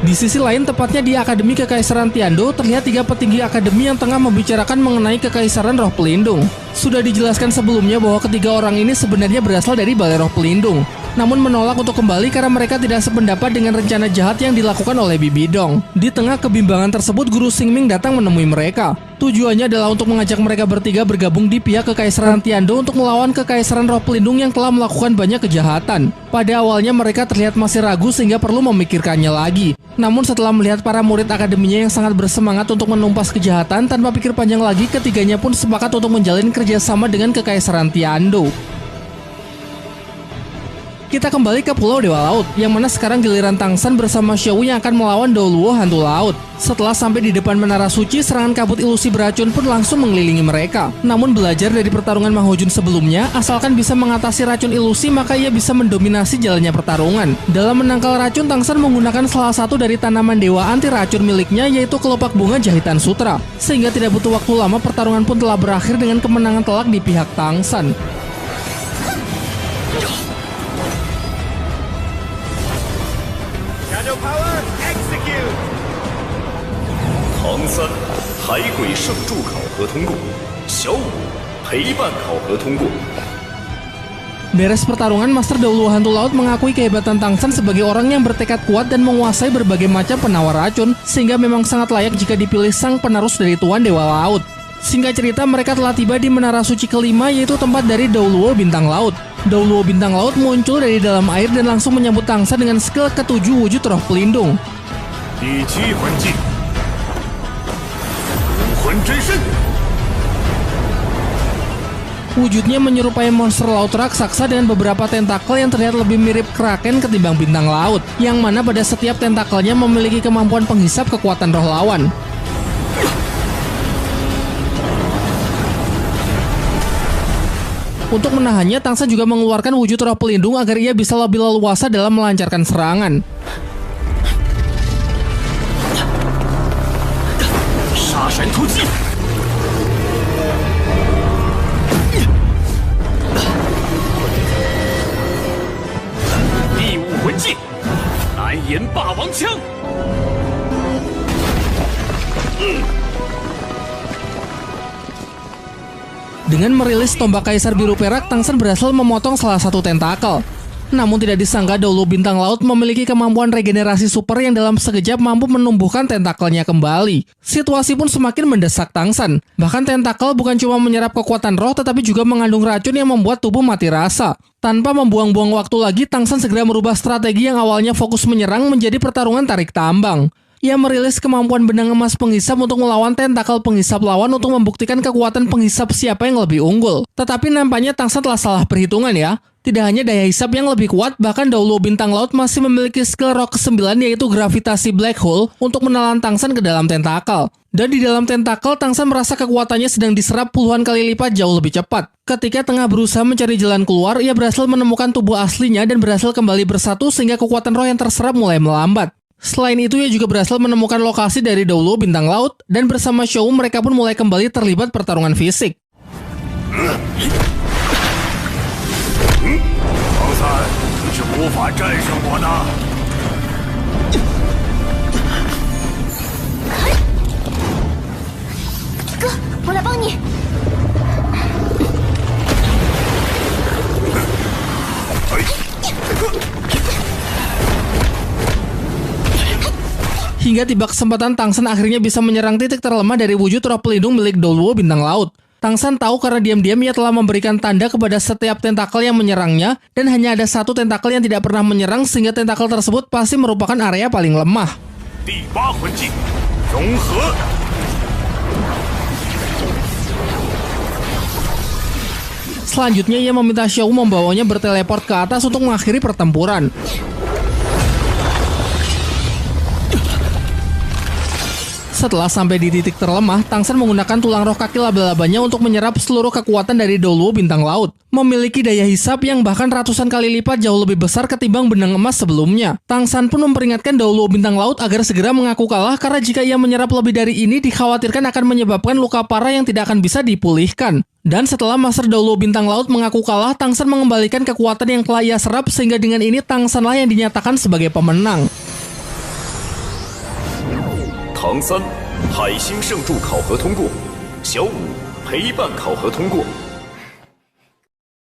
Di sisi lain, tepatnya di Akademi Kekaisaran Tiando, terlihat 3 petinggi akademi yang tengah membicarakan mengenai Kekaisaran Roh Pelindung. Sudah dijelaskan sebelumnya bahwa ketiga orang ini sebenarnya berasal dari Balai Roh Pelindung, namun menolak untuk kembali karena mereka tidak sependapat dengan rencana jahat yang dilakukan oleh Bibi Dong. Di tengah kebimbangan tersebut, Guru Xingming datang menemui mereka. Tujuannya adalah untuk mengajak mereka bertiga bergabung di pihak Kekaisaran Tiando untuk melawan Kekaisaran Roh Pelindung yang telah melakukan banyak kejahatan. Pada awalnya mereka terlihat masih ragu sehingga perlu memikirkannya lagi. Namun setelah melihat para murid akademinya yang sangat bersemangat untuk menumpas kejahatan, tanpa pikir panjang lagi ketiganya pun sepakat untuk menjalin kerjasama dengan Kekaisaran Tiando. Kita kembali ke Pulau Dewa Laut, yang mana sekarang giliran Tang San bersama Xiao yang akan melawan Douluo Hantu Laut. Setelah sampai di depan Menara Suci, serangan kabut ilusi beracun pun langsung mengelilingi mereka. Namun belajar dari pertarungan Mang Hojun sebelumnya, asalkan bisa mengatasi racun ilusi maka ia bisa mendominasi jalannya pertarungan. Dalam menangkal racun, Tang San menggunakan salah satu dari tanaman dewa anti racun miliknya, yaitu kelopak bunga jahitan sutra. Sehingga tidak butuh waktu lama, pertarungan pun telah berakhir dengan kemenangan telak di pihak Tang San.
Shadow power, execute.
唐三，海鬼圣柱考核通过。小五，陪伴考核通过。
Beres pertarungan, Master Dauluo Hantu Laut mengakui kehebatan Tang San sebagai orang yang bertekad kuat dan menguasai berbagai macam penawar racun, sehingga memang sangat layak jika dipilih sang penerus dari Tuan Dewa Laut. Singkat cerita, mereka telah tiba di Menara Suci kelima, yaitu tempat dari Dauluo Bintang Laut. Dauluo Bintang Laut muncul dari dalam air dan langsung menyambut Tang San dengan skill ketujuh wujud roh pelindung.
第七魂技，武魂真身。
Wujudnya menyerupai monster laut raksasa dengan beberapa tentakel yang terlihat lebih mirip kraken ketimbang bintang laut, yang mana pada setiap tentakelnya memiliki kemampuan penghisap kekuatan roh lawan. Untuk menahannya, Tang San juga mengeluarkan wujud roh pelindung agar ia bisa lebih leluasa dalam melancarkan serangan.
杀神突击。 魂技，蓝炎霸王枪。
Dengan merilis tombak kaisar biru perak, Tang San berhasil memotong salah satu tentakel. Namun tidak disangka Dauluo Bintang Laut memiliki kemampuan regenerasi super yang dalam sekejap mampu menumbuhkan tentakelnya kembali. Situasi pun semakin mendesak Tang San. Bahkan tentakel bukan cuma menyerap kekuatan roh, tetapi juga mengandung racun yang membuat tubuh mati rasa. Tanpa membuang-buang waktu lagi, Tang San segera merubah strategi yang awalnya fokus menyerang menjadi pertarungan tarik tambang. Ia merilis kemampuan benang emas penghisap untuk melawan tentakel penghisap lawan untuk membuktikan kekuatan penghisap siapa yang lebih unggul. Tetapi nampaknya Tang San telah salah perhitungan ya. Tidak hanya daya hisap yang lebih kuat, bahkan Dauluo Bintang Laut masih memiliki skill roh ke-9 yaitu gravitasi black hole untuk menelan Tang San ke dalam tentakel. Dan di dalam tentakel, Tang San merasa kekuatannya sedang diserap puluhan kali lipat jauh lebih cepat. Ketika tengah berusaha mencari jalan keluar, ia berhasil menemukan tubuh aslinya dan berhasil kembali bersatu sehingga kekuatan roh yang terserap mulai melambat. Selain itu, ia juga berhasil menemukan lokasi dari Dauluo Bintang Laut dan bersama Shou mereka pun mulai kembali terlibat pertarungan fisik.
唐三，你是无法战胜我的。
哥，我来帮你。
Hingga tiba kesempatan, Tang San akhirnya bisa menyerang titik terlemah dari wujud roh pelindung milik Dauluo Bintang Laut. Tang San tahu karena diam-diam ia telah memberikan tanda kepada setiap tentakel yang menyerangnya, dan hanya ada satu tentakel yang tidak pernah menyerang sehingga tentakel tersebut pasti merupakan area paling lemah.
第八魂技，融合。
Selanjutnya ia meminta Shou membawanya berteleport ke atas untuk mengakhiri pertempuran. Setelah sampai di titik terlemah, Tang San menggunakan tulang roh kaki laba-labanya untuk menyerap seluruh kekuatan dari Dauluo Bintang Laut. Memiliki daya hisap yang bahkan ratusan kali lipat jauh lebih besar ketimbang benang emas sebelumnya. Tang San pun memperingatkan Dauluo Bintang Laut agar segera mengaku kalah karena jika ia menyerap lebih dari ini dikhawatirkan akan menyebabkan luka parah yang tidak akan bisa dipulihkan. Dan setelah Master Dauluo Bintang Laut mengaku kalah, Tang San mengembalikan kekuatan yang telah ia serap sehingga dengan ini Tang Sanlah yang dinyatakan sebagai pemenang.
唐三，海星圣柱考核通过。小五，陪伴考核通过。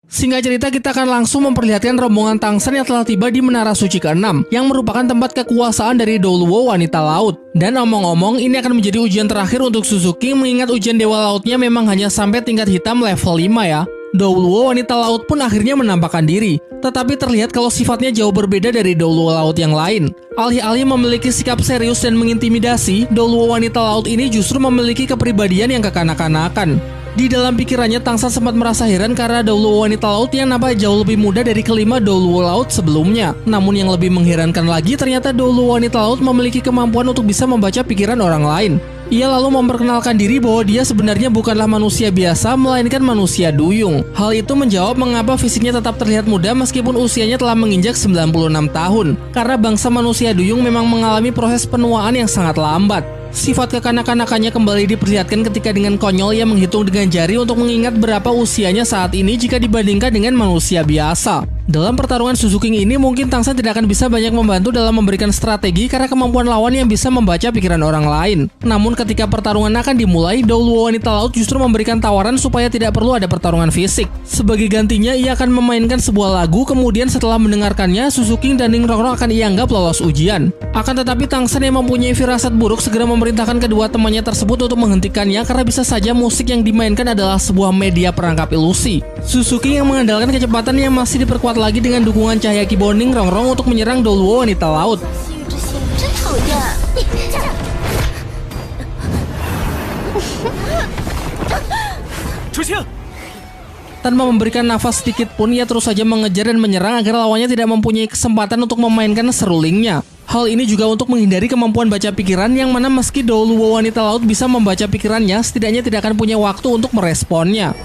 Singkat cerita, kita akan langsung memperlihatkan rombongan Tang San yang telah tiba di Menara Suci ke-6, yang merupakan tempat kekuasaan dari Dauluo Wanita Laut. Dan omong-omong, ini akan menjadi ujian terakhir untuk Suzuki, mengingat ujian Dewa Lautnya memang hanya sampai tingkat hitam level 5 ya. Dauluo Wanita Laut pun akhirnya menampakkan diri, tetapi terlihat kalau sifatnya jauh berbeda dari Dauluo Laut yang lain. Alih-alih memiliki sikap serius dan mengintimidasi, Dauluo Wanita Laut ini justru memiliki kepribadian yang kekanak-kanakan. Di dalam pikirannya, Tang San sempat merasa heran karena Dauluo Wanita Laut yang nampak jauh lebih muda dari kelima Dauluo Laut sebelumnya. Namun yang lebih mengherankan lagi, ternyata Dauluo Wanita Laut memiliki kemampuan untuk bisa membaca pikiran orang lain. Ia lalu memperkenalkan diri bahwa dia sebenarnya bukanlah manusia biasa, melainkan manusia duyung. Hal itu menjawab mengapa fisiknya tetap terlihat muda meskipun usianya telah menginjak 96 tahun. Karena bangsa manusia duyung memang mengalami proses penuaan yang sangat lambat. Sifat kekanak-kanakannya kembali diperlihatkan ketika dengan konyol ia menghitung dengan jari untuk mengingat berapa usianya saat ini jika dibandingkan dengan manusia biasa. Dalam pertarungan Suzuki ini mungkin Tang San tidak akan bisa banyak membantu dalam memberikan strategi karena kemampuan lawan yang bisa membaca pikiran orang lain. Namun ketika pertarungan akan dimulai, Douluo Wanita Laut justru memberikan tawaran supaya tidak perlu ada pertarungan fisik. Sebagai gantinya, ia akan memainkan sebuah lagu, kemudian setelah mendengarkannya, Suzuki dan Ning Rongrong akan ia anggap lolos ujian. Akan tetapi Tang San yang mempunyai firasat buruk segera memerintahkan kedua temannya tersebut untuk menghentikannya karena bisa saja musik yang dimainkan adalah sebuah media perangkap ilusi. Suzuki yang mengandalkan kecepatan yang masih diperkuat lagi dengan dukungan cahaya Kibo Ning Rongrong untuk menyerang Douluo Wanita Laut. Tanpa memberikan nafas sedikit pun, ia terus saja mengejar dan menyerang agar lawannya tidak mempunyai kesempatan untuk memainkan serulingnya. Hal ini juga untuk menghindari kemampuan baca pikiran yang mana meski Douluo Wanita Laut bisa membaca pikirannya, setidaknya tidak akan punya waktu untuk meresponnya.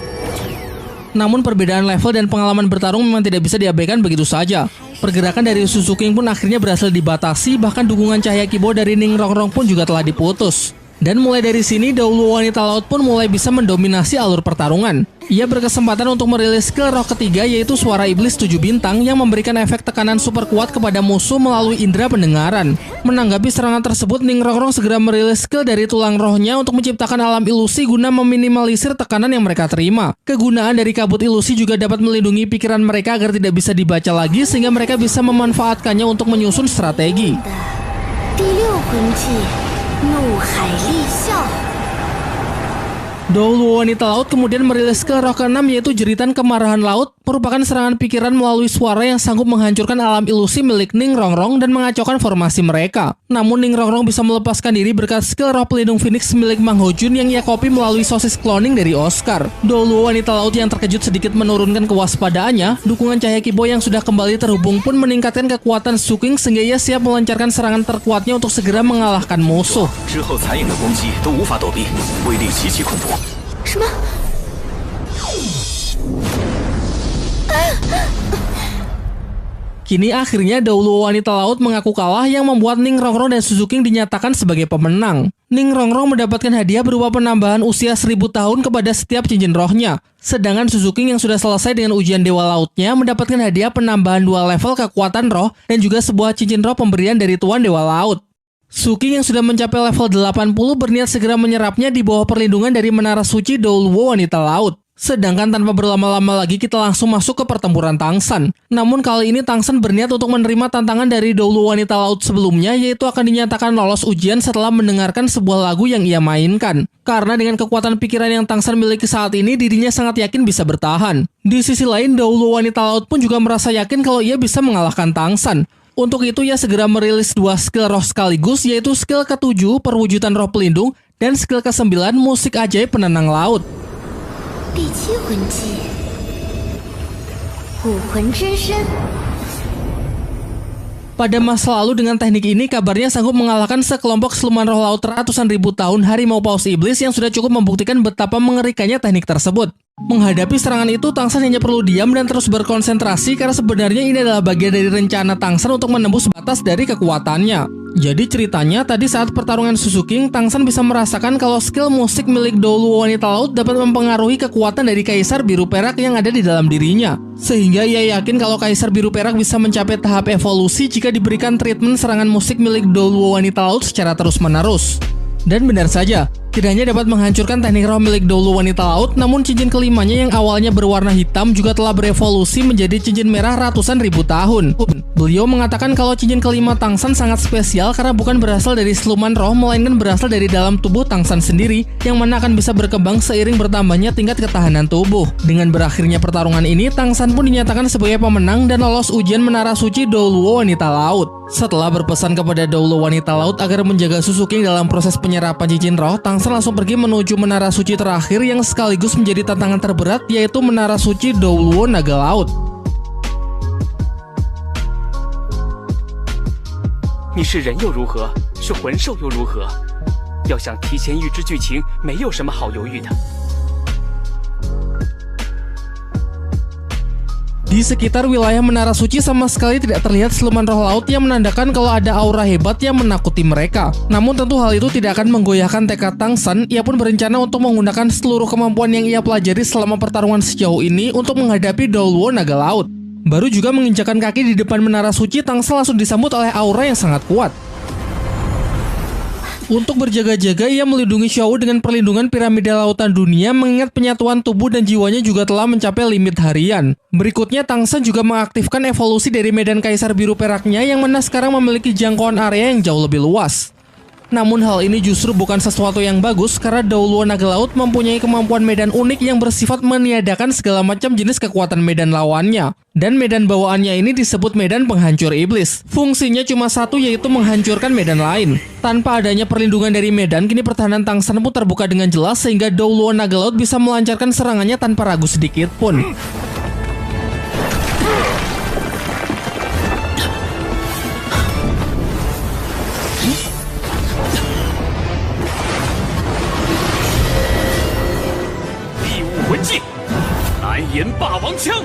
Namun perbedaan level dan pengalaman bertarung memang tidak bisa diabaikan begitu saja. Pergerakan dari Suzuki pun akhirnya berhasil dibatasi, bahkan dukungan cahaya Kibo dari Ning Rongrong pun juga telah diputus. Dan mulai dari sini, Douluo Wanita Laut pun mulai bisa mendominasi alur pertarungan. Ia berkesempatan untuk merilis skill roh ketiga, yaitu suara iblis 7 bintang yang memberikan efek tekanan super kuat kepada musuh melalui indera pendengaran. Menanggapi serangan tersebut, Ning Rongrong segera merilis skill dari tulang rohnya untuk menciptakan alam ilusi guna meminimalisir tekanan yang mereka terima. Kegunaan dari kabut ilusi juga dapat melindungi pikiran mereka agar tidak bisa dibaca lagi, sehingga mereka bisa memanfaatkannya untuk menyusun strategi. Douluo Wanita Laut kemudian merilis skill roh ke-6, yaitu Jeritan Kemarahan Laut, merupakan serangan pikiran melalui suara yang sanggup menghancurkan alam ilusi milik Ning Rongrong dan mengacaukan formasi mereka. Namun Ning Rongrong bisa melepaskan diri berkat skill roh pelindung Phoenix milik Mang Ho Jun yang ia copy melalui sosis cloning dari Oscar. Douluo Wanita Laut yang terkejut sedikit menurunkan kewaspadaannya. Dukungan cahaya Kibo yang sudah kembali terhubung pun meningkatkan kekuatan Suking sehingga ia siap melancarkan serangan terkuatnya untuk segera mengalahkan musuh. Kini akhirnya Douluo Wanita Laut mengaku kalah, yang membuat Ning Rongrong dan Suzuki dinyatakan sebagai pemenang. Ning Rongrong mendapatkan hadiah berupa penambahan usia 1000 tahun kepada setiap cincin rohnya. Sedangkan Suzuki yang sudah selesai dengan ujian Dewa Lautnya mendapatkan hadiah penambahan 2 level kekuatan roh dan juga sebuah cincin roh pemberian dari Tuan Dewa Laut. Suki yang sudah mencapai level 80 berniat segera menyerapnya di bawah perlindungan dari Menara Suci Douluo Wanita Laut. Sedangkan tanpa berlama-lama lagi kita langsung masuk ke pertempuran Tang San. Namun kali ini Tang San berniat untuk menerima tantangan dari Douluo Wanita Laut sebelumnya, yaitu akan dinyatakan lolos ujian setelah mendengarkan sebuah lagu yang ia mainkan. Karena dengan kekuatan pikiran yang Tang San miliki saat ini, dirinya sangat yakin bisa bertahan. Di sisi lain, Douluo Wanita Laut pun juga merasa yakin kalau ia bisa mengalahkan Tang San. Untuk itu ia segera merilis 2 skill roh sekaligus, yaitu skill ke-7 perwujudan roh pelindung dan skill ke-9 musik ajaib penenang laut. Pada masa lalu dengan teknik ini kabarnya sanggup mengalahkan sekelompok siluman roh laut ratusan ribu tahun harimau paus iblis yang sudah cukup membuktikan betapa mengerikannya teknik tersebut. Menghadapi serangan itu, Tang San hanya perlu diam dan terus berkonsentrasi karena sebenarnya ini adalah bagian dari rencana Tang San untuk menembus batas dari kekuatannya. Jadi ceritanya, tadi saat pertarungan Suzuki, Tang San bisa merasakan kalau skill musik milik Douluo Wanita Laut dapat mempengaruhi kekuatan dari Kaisar Biru Perak yang ada di dalam dirinya. Sehingga ia yakin kalau Kaisar Biru Perak bisa mencapai tahap evolusi jika diberikan treatment serangan musik milik Douluo Wanita Laut secara terus-menerus. Dan benar saja, tidak hanya dapat menghancurkan teknik roh milik Douluo Wanita Laut, namun cincin kelimanya yang awalnya berwarna hitam juga telah berevolusi menjadi cincin merah ratusan ribu tahun. Beliau mengatakan kalau cincin kelima Tang San sangat spesial karena bukan berasal dari siluman roh, melainkan berasal dari dalam tubuh Tang San sendiri, yang mana akan bisa berkembang seiring bertambahnya tingkat ketahanan tubuh. Dengan berakhirnya pertarungan ini, Tang San pun dinyatakan sebagai pemenang dan lolos ujian Menara Suci Douluo Wanita Laut. Setelah berpesan kepada Douluo Wanita Laut agar menjaga Suzuki dalam proses penyerapan cincin roh, Tang San langsung pergi menuju Menara Suci terakhir yang sekaligus menjadi tantangan terberat, yaitu Menara Suci Douluo Naga Laut.
你是人又如何，是魂兽又如何？要想提前预知剧情，没有什么好犹豫的。
Di sekitar wilayah Menara Suci sama sekali tidak terlihat siluman roh laut yang menandakan kalau ada aura hebat yang menakuti mereka. Namun tentu hal itu tidak akan menggoyahkan tekad Tang San. Ia pun berencana untuk menggunakan seluruh kemampuan yang ia pelajari selama pertarungan sejauh ini untuk menghadapi Douluo Naga Laut. Baru juga menginjakan kaki di depan menara suci, Tangshan langsung disambut oleh aura yang sangat kuat. Untuk berjaga-jaga, ia melindungi Xiao dengan perlindungan piramida lautan dunia, mengingat penyatuan tubuh dan jiwanya juga telah mencapai limit harian. Berikutnya, Tangshan juga mengaktifkan evolusi dari medan kaisar biru peraknya, yang mana sekarang memiliki jangkauan area yang jauh lebih luas. Namun hal ini justru bukan sesuatu yang bagus, karena Dauluo Naga Laut mempunyai kemampuan medan unik yang bersifat meniadakan segala macam jenis kekuatan medan lawannya. Dan medan bawaannya ini disebut medan penghancur iblis. Fungsinya cuma satu, yaitu menghancurkan medan lain. Tanpa adanya perlindungan dari medan, kini pertahanan Tangshan pun terbuka dengan jelas, sehingga Dauluo Naga Laut bisa melancarkan serangannya tanpa ragu sedikit pun.
霸王枪，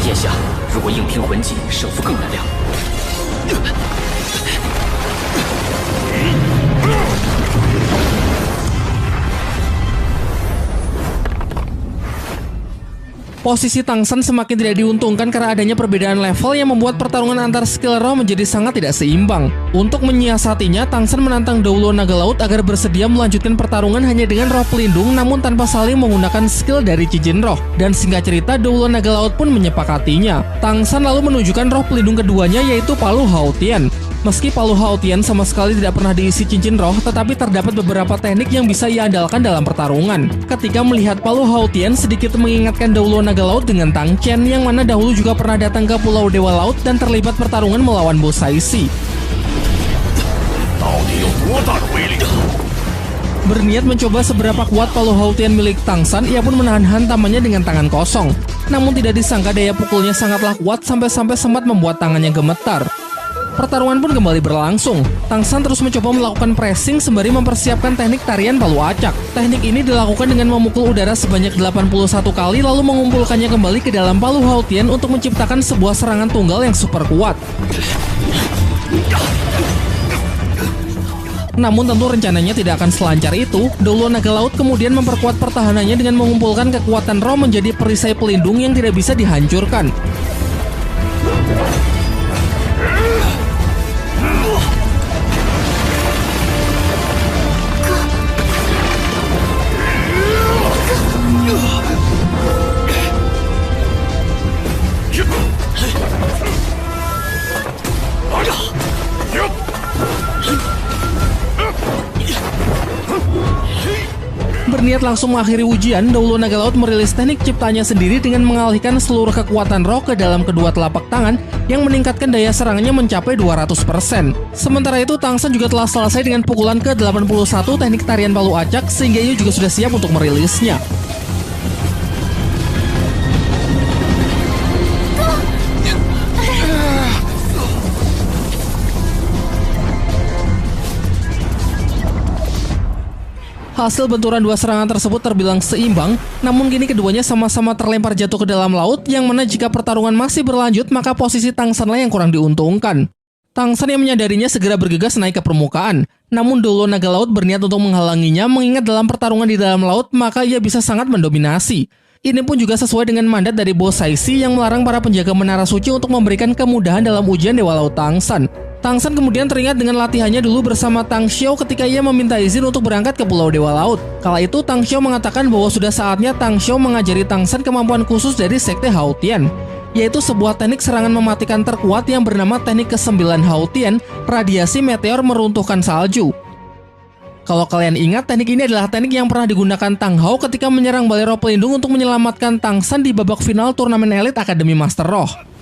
眼下如果硬拼魂技，胜负更难料。
Posisi Tangshan semakin tidak diuntungkan karena adanya perbedaan level yang membuat pertarungan antar skill roh menjadi sangat tidak seimbang. Untuk menyiasatinya, Tangshan menantang Dauluo Naga Laut agar bersedia melanjutkan pertarungan hanya dengan roh pelindung, namun tanpa saling menggunakan skill dari cincin roh. Dan singkat cerita, Dauluo Naga Laut pun menyepakatinya. Tangshan lalu menunjukkan roh pelindung keduanya, yaitu Palu Hao Tian. Meski Palu Hao Tian sama sekali tidak pernah diisi cincin roh, tetapi terdapat beberapa teknik yang bisa ia andalkan dalam pertarungan. Ketika melihat Palu Hao Tian, sedikit mengingatkan Dauluo Naga Laut dengan Tang Chen, yang mana dahulu juga pernah datang ke Pulau Dewa Laut dan terlibat pertarungan melawan Bosaisi. Berniat mencoba seberapa kuat Palu Hao Tian milik Tangshan, ia pun menahan hantamannya dengan tangan kosong. Namun tidak disangka daya pukulnya sangatlah kuat sampai-sampai sempat membuat tangannya gemetar. Pertarungan pun kembali berlangsung. Tangshan terus mencoba melakukan pressing sembari mempersiapkan teknik tarian palu acak. Teknik ini dilakukan dengan memukul udara sebanyak 81 kali lalu mengumpulkannya kembali ke dalam Palu Hao Tian untuk menciptakan sebuah serangan tunggal yang super kuat. Namun tentu rencananya tidak akan selancar itu. Dauluo Naga Laut kemudian memperkuat pertahanannya dengan mengumpulkan kekuatan roh menjadi perisai pelindung yang tidak bisa dihancurkan. Berniat langsung mengakhiri ujian, Dauluo Naga Laut merilis teknik ciptanya sendiri dengan mengalihkan seluruh kekuatan roh ke dalam kedua telapak tangan yang meningkatkan daya serangannya mencapai 200%. Sementara itu, Tangshan juga telah selesai dengan pukulan ke-81 teknik tarian palu acak, sehingga ia juga sudah siap untuk merilisnya. Hasil benturan dua serangan tersebut terbilang seimbang, namun kini keduanya sama-sama terlempar jatuh ke dalam laut, yang mana jika pertarungan masih berlanjut, maka posisi Tangshanlah yang kurang diuntungkan. Tangshan yang menyadarinya segera bergegas naik ke permukaan, namun Dauluo Naga Laut berniat untuk menghalanginya, mengingat dalam pertarungan di dalam laut, maka ia bisa sangat mendominasi. Ini pun juga sesuai dengan mandat dari Bosaisi yang melarang para penjaga menara suci untuk memberikan kemudahan dalam ujian Dewa Laut Tangshan. Tangshan kemudian teringat dengan latihannya dulu bersama Tang Xiao ketika ia meminta izin untuk berangkat ke Pulau Dewa Laut. Kala itu Tang Xiao mengatakan bahwa sudah saatnya Tang Xiao mengajari Tangshan kemampuan khusus dari Sekte Hao Tian, yaitu sebuah teknik serangan mematikan terkuat yang bernama teknik ke-9 Hao Tian, radiasi meteor meruntuhkan salju. Kalau kalian ingat, teknik ini adalah teknik yang pernah digunakan Tang Hao ketika menyerang balai roh pelindung untuk menyelamatkan Tangshan di babak final turnamen elit Akademi Master Roh.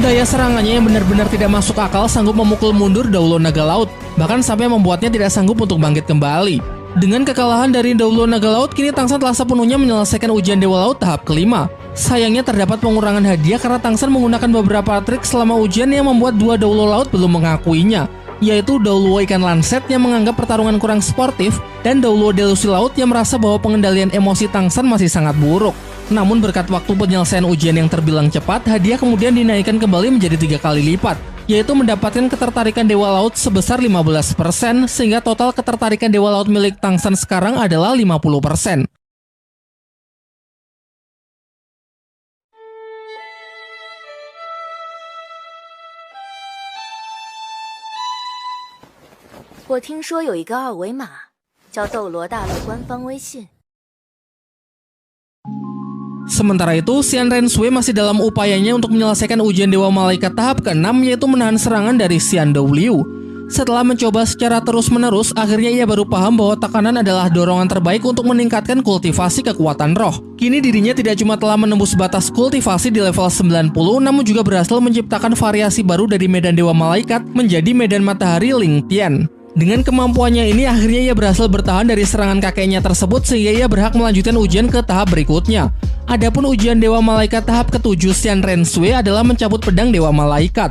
Daya serangannya yang benar-benar tidak masuk akal sanggup memukul mundur Daulo Naga Laut, bahkan sampai membuatnya tidak sanggup untuk bangkit kembali. Dengan kekalahan dari Daulo Naga Laut, kini Tang San telah sepenuhnya menyelesaikan ujian Dewa Laut tahap kelima. Sayangnya terdapat pengurangan hadiah karena Tang San menggunakan beberapa trik selama ujian yang membuat dua Daulo Laut belum mengakuinya, yaitu Daulo Ikan Lanset yang menganggap pertarungan kurang sportif, dan Daulo Delusi Laut yang merasa bahwa pengendalian emosi Tang San masih sangat buruk. Namun berkat waktu penyelesaian ujian yang terbilang cepat, hadiah kemudian dinaikkan kembali menjadi 3 kali lipat, yaitu mendapatkan ketertarikan Dewa Laut sebesar 15%, sehingga total ketertarikan Dewa Laut milik Tang San sekarang adalah 50%.
我听说有一个二维码，叫斗罗大陆官方微信。
Sementara itu, Xian Renshui masih dalam upayanya untuk menyelesaikan ujian Dewa Malaikat tahap ke-6, yaitu menahan serangan dari Xian Douliu. Setelah mencoba secara terus-menerus, akhirnya ia baru paham bahwa tekanan adalah dorongan terbaik untuk meningkatkan kultivasi kekuatan roh. Kini dirinya tidak cuma telah menembus batas kultivasi di level 90, namun juga berhasil menciptakan variasi baru dari medan Dewa Malaikat menjadi medan matahari Ling Tian. Dengan kemampuannya ini, akhirnya ia berhasil bertahan dari serangan kakeknya tersebut sehingga ia berhak melanjutkan ujian ke tahap berikutnya. Adapun ujian Dewa Malaikat tahap ke-7 Xian Renshui adalah mencabut pedang Dewa Malaikat.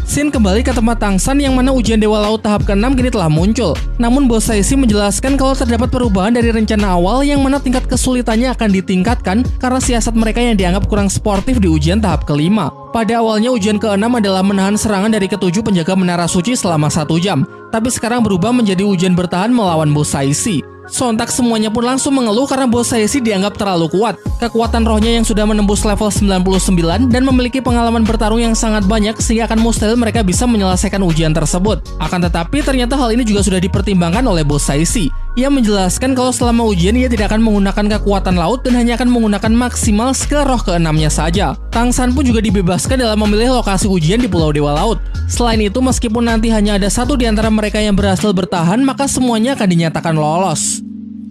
Xin kembali ke tempat Tang San yang mana ujian Dewa Laut tahap ke-6 kini telah muncul. Namun Bos Saishi menjelaskan kalau terdapat perubahan dari rencana awal yang mana tingkat kesulitannya akan ditingkatkan karena siasat mereka yang dianggap kurang sportif di ujian tahap kelima. Pada awalnya ujian ke-6 adalah menahan serangan dari ke-7 penjaga Menara Suci selama 1 jam, tapi sekarang berubah menjadi ujian bertahan melawan Bos Saishi. Sontak semuanya pun langsung mengeluh karena Bos Saishi dianggap terlalu kuat. Kekuatan rohnya yang sudah menembus level 99 dan memiliki pengalaman bertarung yang sangat banyak sehingga akan mustahil mereka bisa menyelesaikan ujian tersebut. Akan tetapi ternyata hal ini juga sudah dipertimbangkan oleh Bos Saishi. Ia menjelaskan kalau selama ujian ia tidak akan menggunakan kekuatan laut dan hanya akan menggunakan maksimal skill roh ke-6-nya saja. Tang San pun juga dibebaskan dalam memilih lokasi ujian di Pulau Dewa Laut. Selain itu, meskipun nanti hanya ada satu di antara mereka yang berhasil bertahan, maka semuanya akan dinyatakan lolos.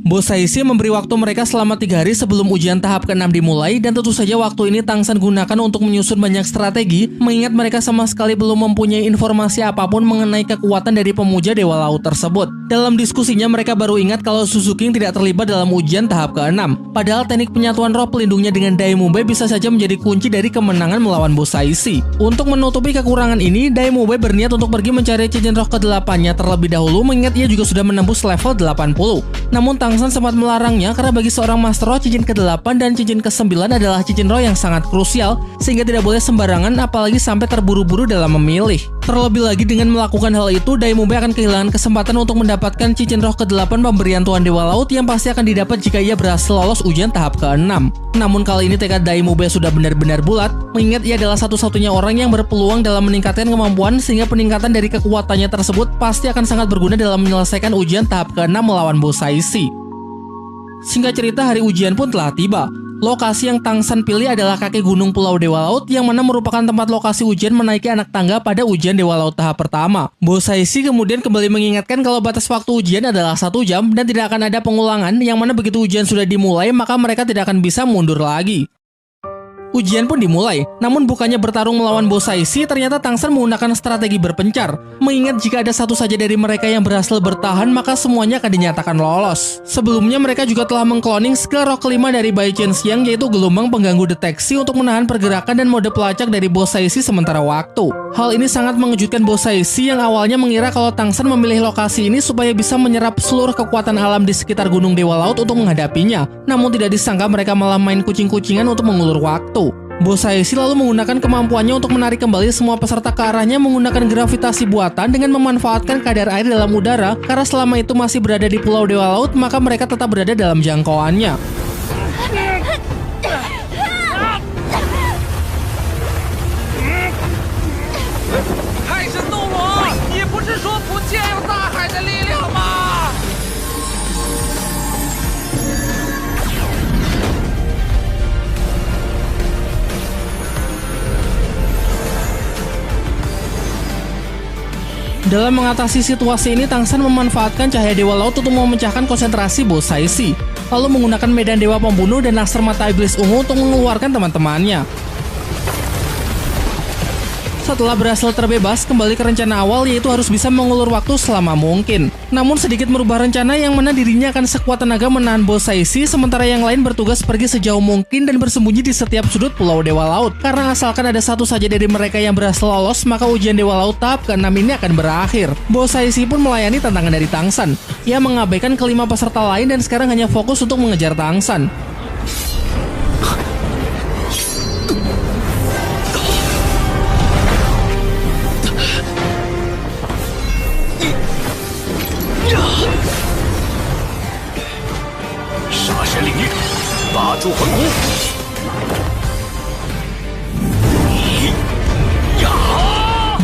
Bos Saishi memberi waktu mereka selama 3 hari sebelum ujian tahap ke-6 dimulai, dan tentu saja waktu ini Tang San gunakan untuk menyusun banyak strategi, mengingat mereka sama sekali belum mempunyai informasi apapun mengenai kekuatan dari pemuja Dewa Laut tersebut. Dalam diskusinya mereka baru ingat kalau Suzuki tidak terlibat dalam ujian tahap ke-6, padahal teknik penyatuan roh pelindungnya dengan Daimube bisa saja menjadi kunci dari kemenangan melawan Bos Saishi. Untuk menutupi kekurangan ini, Daimube berniat untuk pergi mencari cincin roh ke-8-nya terlebih dahulu, mengingat ia juga sudah menembus level 80. Namun Tang San sempat melarangnya karena bagi seorang Master Roh, cincin ke-8 dan cincin ke-9 adalah cincin roh yang sangat krusial sehingga tidak boleh sembarangan apalagi sampai terburu-buru dalam memilih. Terlebih lagi dengan melakukan hal itu, Daimube akan kehilangan kesempatan untuk mendapatkan cincin roh ke-8 pemberian Tuan Dewa Laut yang pasti akan didapat jika ia berhasil lolos ujian tahap ke-6. Namun kali ini tekad Daimube sudah benar-benar bulat, mengingat ia adalah satu-satunya orang yang berpeluang dalam meningkatkan kemampuan sehingga peningkatan dari kekuatannya tersebut pasti akan sangat berguna dalam menyelesaikan ujian tahap ke-6 melawan Bos Saishi. Singkat cerita, hari ujian pun telah tiba. Lokasi yang Tang San pilih adalah kaki gunung Pulau Dewa Laut yang mana merupakan tempat lokasi ujian menaiki anak tangga pada ujian Dewa Laut tahap pertama. Bos Saishi kemudian kembali mengingatkan kalau batas waktu ujian adalah 1 jam dan tidak akan ada pengulangan, yang mana begitu ujian sudah dimulai maka mereka tidak akan bisa mundur lagi. Ujian pun dimulai, namun bukannya bertarung melawan Bos Saishi, ternyata Tang San menggunakan strategi berpencar. Mengingat jika ada satu saja dari mereka yang berhasil bertahan, maka semuanya akan dinyatakan lolos. Sebelumnya mereka juga telah mengkloning skill roh kelima dari Bai Chen Xiang, yaitu gelombang pengganggu deteksi untuk menahan pergerakan dan mode pelacak dari Bos Saishi sementara waktu. Hal ini sangat mengejutkan Bos Saishi yang awalnya mengira kalau Tang San memilih lokasi ini supaya bisa menyerap seluruh kekuatan alam di sekitar Gunung Dewa Laut untuk menghadapinya. Namun tidak disangka mereka malah main kucing-kucingan untuk mengulur waktu. Bos Saishi lalu menggunakan kemampuannya untuk menarik kembali semua peserta ke arahnya menggunakan gravitasi buatan dengan memanfaatkan kadar air dalam udara, karena selama itu masih berada di Pulau Dewa Laut maka mereka tetap berada dalam jangkauannya. Dalam mengatasi situasi ini, Tang San memanfaatkan cahaya Dewa Laut untuk memecahkan konsentrasi Bos Saishi, lalu menggunakan medan Dewa Pembunuh dan laser mata iblis ungu untuk mengeluarkan teman-temannya. Setelah berhasil terbebas, kembali ke rencana awal yaitu harus bisa mengulur waktu selama mungkin. Namun sedikit merubah rencana yang mana dirinya akan sekuat tenaga menahan bos Saishi, sementara yang lain bertugas pergi sejauh mungkin dan bersembunyi di setiap sudut Pulau Dewa Laut. Karena asalkan ada satu saja dari mereka yang berhasil lolos, maka ujian Dewa Laut tahap ke-6 ini akan berakhir. Bos Saishi pun melayani tantangan dari Tang San. Ia mengabaikan kelima peserta lain dan sekarang hanya fokus untuk mengejar Tang San.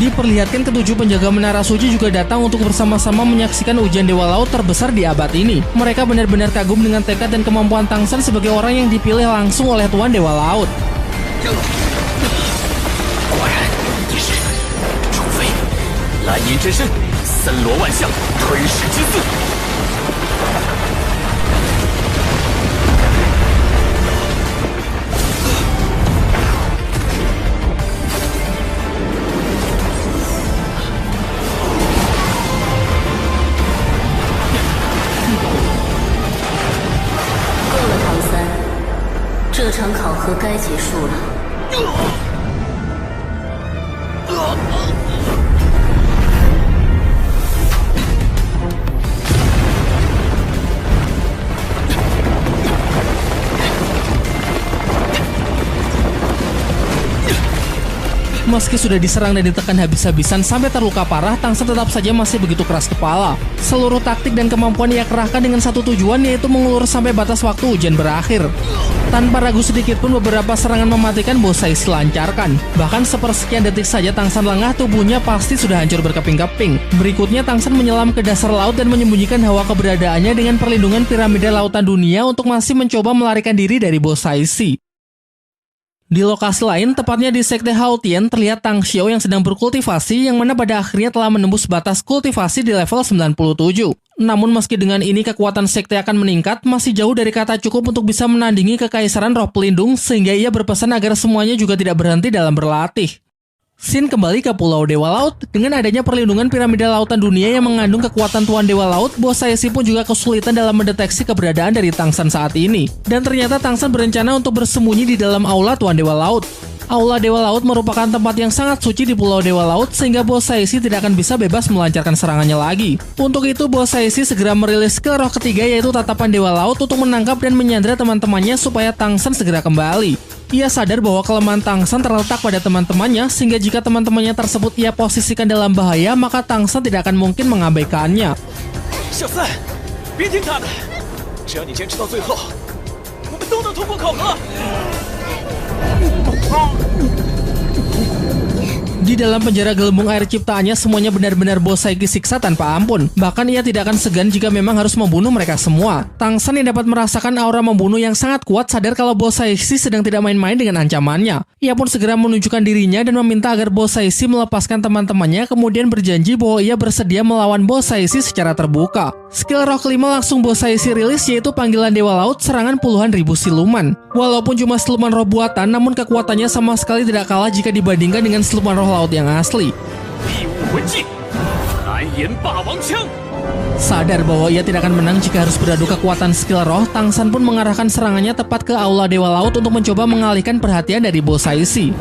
Diperlihatkan ketujuh penjaga menara suci juga datang untuk bersama-sama menyaksikan ujian Dewa Laut terbesar di abad ini. Mereka benar-benar kagum dengan tekad dan kemampuan Tang San sebagai orang yang dipilih langsung oleh Tuan Dewa Laut. Meski sudah diserang dan ditekan habis-habisan sampai terluka parah, Tang San tetap saja masih begitu keras kepala. Seluruh taktik dan kemampuan ia kerahkan dengan satu tujuan, yaitu mengulur sampai batas waktu ujian berakhir. Tanpa ragu sedikit pun beberapa serangan mematikan bos Saishi lancarkan. Bahkan sepersekian detik saja Tang San lengah, tubuhnya pasti sudah hancur berkeping-keping. Berikutnya Tang San menyelam ke dasar laut dan menyembunyikan hawa keberadaannya dengan perlindungan piramida lautan dunia untuk masih mencoba melarikan diri dari bos Saishi. Di lokasi lain, tepatnya di Sekte Haotian, terlihat Tang Xiao yang sedang berkultivasi, yang mana pada akhirnya telah menembus batas kultivasi di level 97. Namun meski dengan ini kekuatan sekte akan meningkat, masih jauh dari kata cukup untuk bisa menandingi kekaisaran roh pelindung, sehingga ia berpesan agar semuanya juga tidak berhenti dalam berlatih. Sin kembali ke Pulau Dewa Laut. Dengan adanya perlindungan piramida lautan dunia yang mengandung kekuatan Tuan Dewa Laut, bos Saishi pun juga kesulitan dalam mendeteksi keberadaan dari Tang San saat ini. Dan ternyata Tang San berencana untuk bersembunyi di dalam aula Tuan Dewa Laut. Aula Dewa Laut merupakan tempat yang sangat suci di Pulau Dewa Laut, sehingga bos Saishi tidak akan bisa bebas melancarkan serangannya lagi. Untuk itu, bos Saishi segera merilis skill roh ketiga, yaitu Tatapan Dewa Laut, untuk menangkap dan menyandra teman-temannya supaya Tang San segera kembali. Ia sadar bahwa kelemahan Tang San terletak pada teman-temannya, sehingga jika teman-temannya tersebut ia posisikan dalam bahaya, maka Tang San tidak akan mungkin mengabaikannya. Di dalam penjara gelembung air ciptaannya, semuanya benar-benar bos Saishi siksa tanpa ampun. Bahkan ia tidak akan segan jika memang harus membunuh mereka semua. Tang San yang dapat merasakan aura membunuh yang sangat kuat sadar kalau bos Saishi sedang tidak main-main dengan ancamannya. Ia pun segera menunjukkan dirinya dan meminta agar bos Saishi melepaskan teman-temannya, kemudian berjanji bahwa ia bersedia melawan bos Saishi secara terbuka. Skill roh kelima langsung bos Saishi rilis, yaitu Panggilan Dewa Laut, serangan puluhan ribu siluman. Walaupun cuma siluman roh buatan, namun kekuatannya sama sekali tidak kalah jika dibandingkan dengan siluman roh laut yang asli. Sadar bahwa ia tidak akan menang jika harus beradu kekuatan skill roh, Tang San pun mengarahkan serangannya tepat ke aula Dewa Laut untuk mencoba mengalihkan perhatian dari bos Saishi.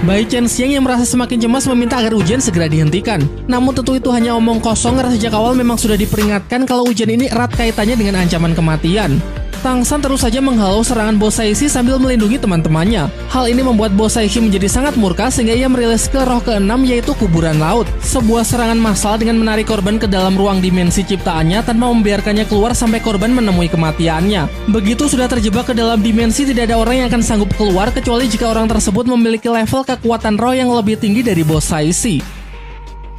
Bai Chen Xiang yang merasa semakin cemas meminta agar ujian segera dihentikan. Namun tentu itu hanya omong kosong, karena sejak awal memang sudah diperingatkan kalau ujian ini erat kaitannya dengan ancaman kematian. Tang San terus saja menghalau serangan bos Saishi sambil melindungi teman-temannya. Hal ini membuat bos Saishi menjadi sangat murka, sehingga ia merilis skill roh ke-6, yaitu Kuburan Laut. Sebuah serangan massal dengan menarik korban ke dalam ruang dimensi ciptaannya tanpa membiarkannya keluar sampai korban menemui kematiannya. Begitu sudah terjebak ke dalam dimensi, tidak ada orang yang akan sanggup keluar kecuali jika orang tersebut memiliki level kekuatan roh yang lebih tinggi dari bos Saishi.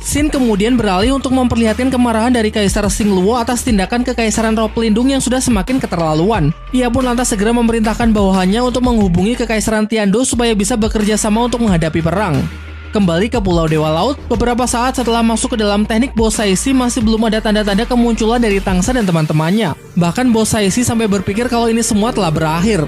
Sin kemudian beralih untuk memperlihatkan kemarahan dari Kaisar Xingluo atas tindakan kekaisaran roh pelindung yang sudah semakin keterlaluan. Ia pun lantas segera memerintahkan bawahannya untuk menghubungi Kekaisaran Tiando supaya bisa bekerja sama untuk menghadapi perang. Kembali ke Pulau Dewa Laut, beberapa saat setelah masuk ke dalam teknik, Bos Saishi masih belum ada tanda-tanda kemunculan dari Tangsan dan teman-temannya. Bahkan Bos Saishi sampai berpikir kalau ini semua telah berakhir.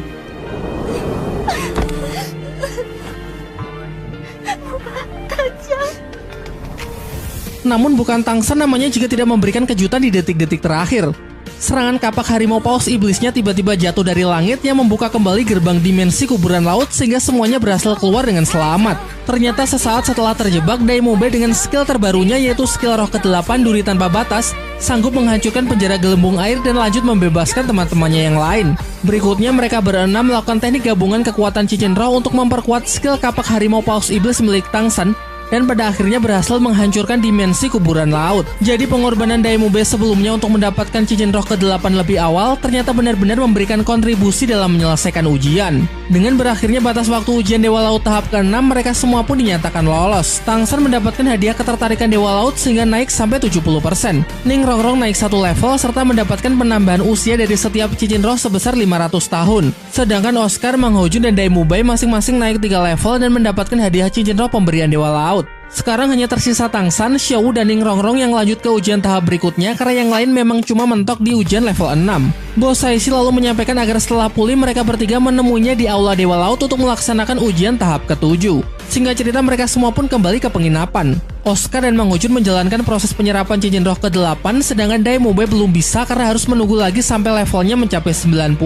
Namun bukan Tangsan namanya juga tidak memberikan kejutan di detik-detik terakhir. Serangan kapak harimau paus iblisnya tiba-tiba jatuh dari langit yang membuka kembali gerbang dimensi kuburan laut sehingga semuanya berhasil keluar dengan selamat. Ternyata sesaat setelah terjebak, Daimube dengan skill terbarunya yaitu skill roh ke-8 Duri Tanpa Batas sanggup menghancurkan penjara gelembung air dan lanjut membebaskan teman-temannya yang lain. Berikutnya mereka berenam melakukan teknik gabungan kekuatan cincin roh untuk memperkuat skill kapak harimau paus iblis milik Tangsan, dan pada akhirnya berhasil menghancurkan dimensi kuburan laut. Jadi pengorbanan Daimube sebelumnya untuk mendapatkan cincin roh ke-8 lebih awal ternyata benar-benar memberikan kontribusi dalam menyelesaikan ujian. Dengan berakhirnya batas waktu ujian Dewa Laut tahap ke-6, mereka semua pun dinyatakan lolos. Tangsan mendapatkan hadiah ketertarikan Dewa Laut sehingga naik sampai 70%. Ning Rongrong naik 1 level serta mendapatkan penambahan usia dari setiap cincin roh sebesar 500 tahun. Sedangkan Oscar, Mang Hojun, dan Daimube masing-masing naik 3 level dan mendapatkan hadiah cincin roh pemberian Dewa Laut. Sekarang hanya tersisa Tangsan, Xiaowu, dan Ning Rongrong yang lanjut ke ujian tahap berikutnya karena yang lain memang cuma mentok di ujian level 6. Bos Saishi lalu menyampaikan agar setelah pulih mereka bertiga menemuinya di Aula Dewa Laut untuk melaksanakan ujian tahap ke-7. Singkat cerita mereka semua pun kembali ke penginapan. Oscar dan Mang Hojun menjalankan proses penyerapan cincin roh ke-8, sedangkan Daimube belum bisa karena harus menunggu lagi sampai levelnya mencapai 90.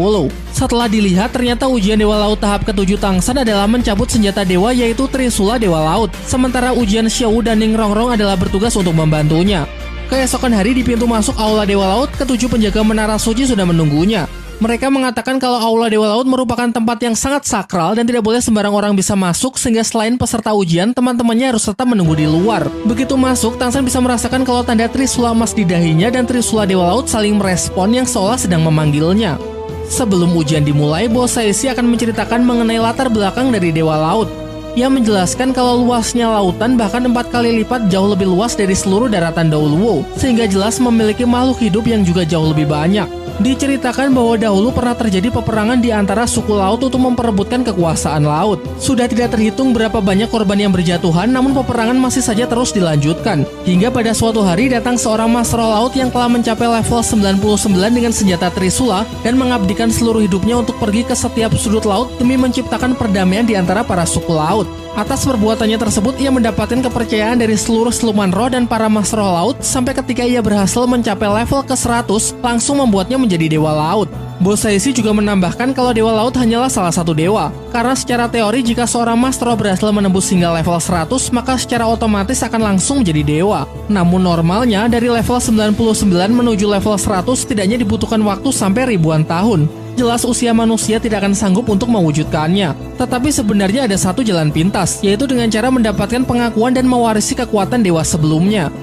Setelah dilihat, ternyata ujian Dewa Laut tahap ke-7 Tangsan adalah mencabut senjata dewa yaitu Trisula Dewa Laut, sementara ujian Xiaowu dan Ning Rongrong adalah bertugas untuk membantunya. Keesokan hari di pintu masuk Aula Dewa Laut, ke-7 penjaga Menara Suci sudah menunggunya. Mereka mengatakan kalau Aula Dewa Laut merupakan tempat yang sangat sakral dan tidak boleh sembarang orang bisa masuk, sehingga selain peserta ujian, teman-temannya harus tetap menunggu di luar. Begitu masuk, Tangsan bisa merasakan kalau tanda Trisula emas di dahinya dan Trisula Dewa Laut saling merespon yang seolah sedang memanggilnya. Sebelum ujian dimulai, Bos Saishi akan menceritakan mengenai latar belakang dari Dewa Laut. Ia menjelaskan kalau luasnya lautan bahkan 4 kali lipat jauh lebih luas dari seluruh daratan Daoluo, sehingga jelas memiliki makhluk hidup yang juga jauh lebih banyak. Diceritakan bahwa dahulu pernah terjadi peperangan di antara suku laut untuk memperebutkan kekuasaan laut. Sudah tidak terhitung berapa banyak korban yang berjatuhan, namun peperangan masih saja terus dilanjutkan. Hingga pada suatu hari datang seorang Master Laut yang telah mencapai level 99 dengan senjata Trisula dan mengabdikan seluruh hidupnya untuk pergi ke setiap sudut laut demi menciptakan perdamaian di antara para suku laut. Atas perbuatannya tersebut, ia mendapatkan kepercayaan dari seluruh siluman roh dan para Master Laut sampai ketika ia berhasil mencapai level ke-100, langsung membuatnya menjadi Dewa Laut. Bos Saishi juga menambahkan kalau Dewa Laut hanyalah salah satu dewa, karena secara teori jika seorang Master berhasil menembus hingga level 100, maka secara otomatis akan langsung menjadi dewa. Namun normalnya dari level 99 menuju level 100 setidaknya dibutuhkan waktu sampai ribuan tahun. Jelas usia manusia tidak akan sanggup untuk mewujudkannya. Tetapi sebenarnya ada satu jalan pintas, yaitu dengan cara mendapatkan pengakuan dan mewarisi kekuatan dewa sebelumnya.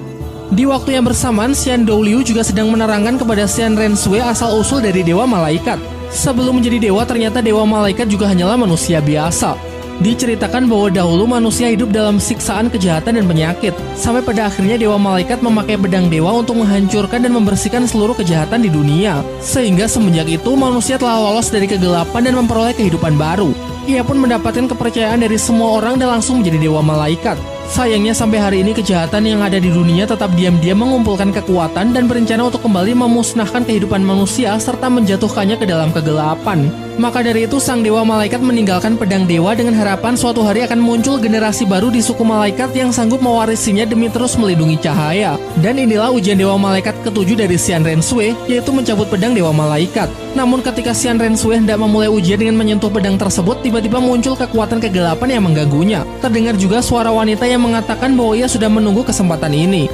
Di waktu yang bersamaan, Xian Douliu juga sedang menerangkan kepada Xian Rensue asal-usul dari Dewa Malaikat. Sebelum menjadi dewa, ternyata Dewa Malaikat juga hanyalah manusia biasa. Diceritakan bahwa dahulu manusia hidup dalam siksaan kejahatan dan penyakit, sampai pada akhirnya Dewa Malaikat memakai pedang dewa untuk menghancurkan dan membersihkan seluruh kejahatan di dunia. Sehingga semenjak itu manusia telah lolos dari kegelapan dan memperoleh kehidupan baru. Ia pun mendapatkan kepercayaan dari semua orang dan langsung menjadi Dewa Malaikat. Sayangnya sampai hari ini kejahatan yang ada di dunia tetap diam-diam mengumpulkan kekuatan dan berencana untuk kembali memusnahkan kehidupan manusia serta menjatuhkannya ke dalam kegelapan. Maka dari itu sang Dewa Malaikat meninggalkan pedang dewa dengan harapan suatu hari akan muncul generasi baru di suku malaikat yang sanggup mewarisinya demi terus melindungi cahaya. Dan inilah ujian Dewa Malaikat ke-7 dari Xian Rensue, yaitu mencabut pedang Dewa Malaikat. Namun ketika Xian Rensue hendak memulai ujian dengan menyentuh pedang tersebut, tiba-tiba muncul kekuatan kegelapan yang mengganggunya. Terdengar juga suara wanita yang mengatakan bahwa ia sudah menunggu kesempatan ini.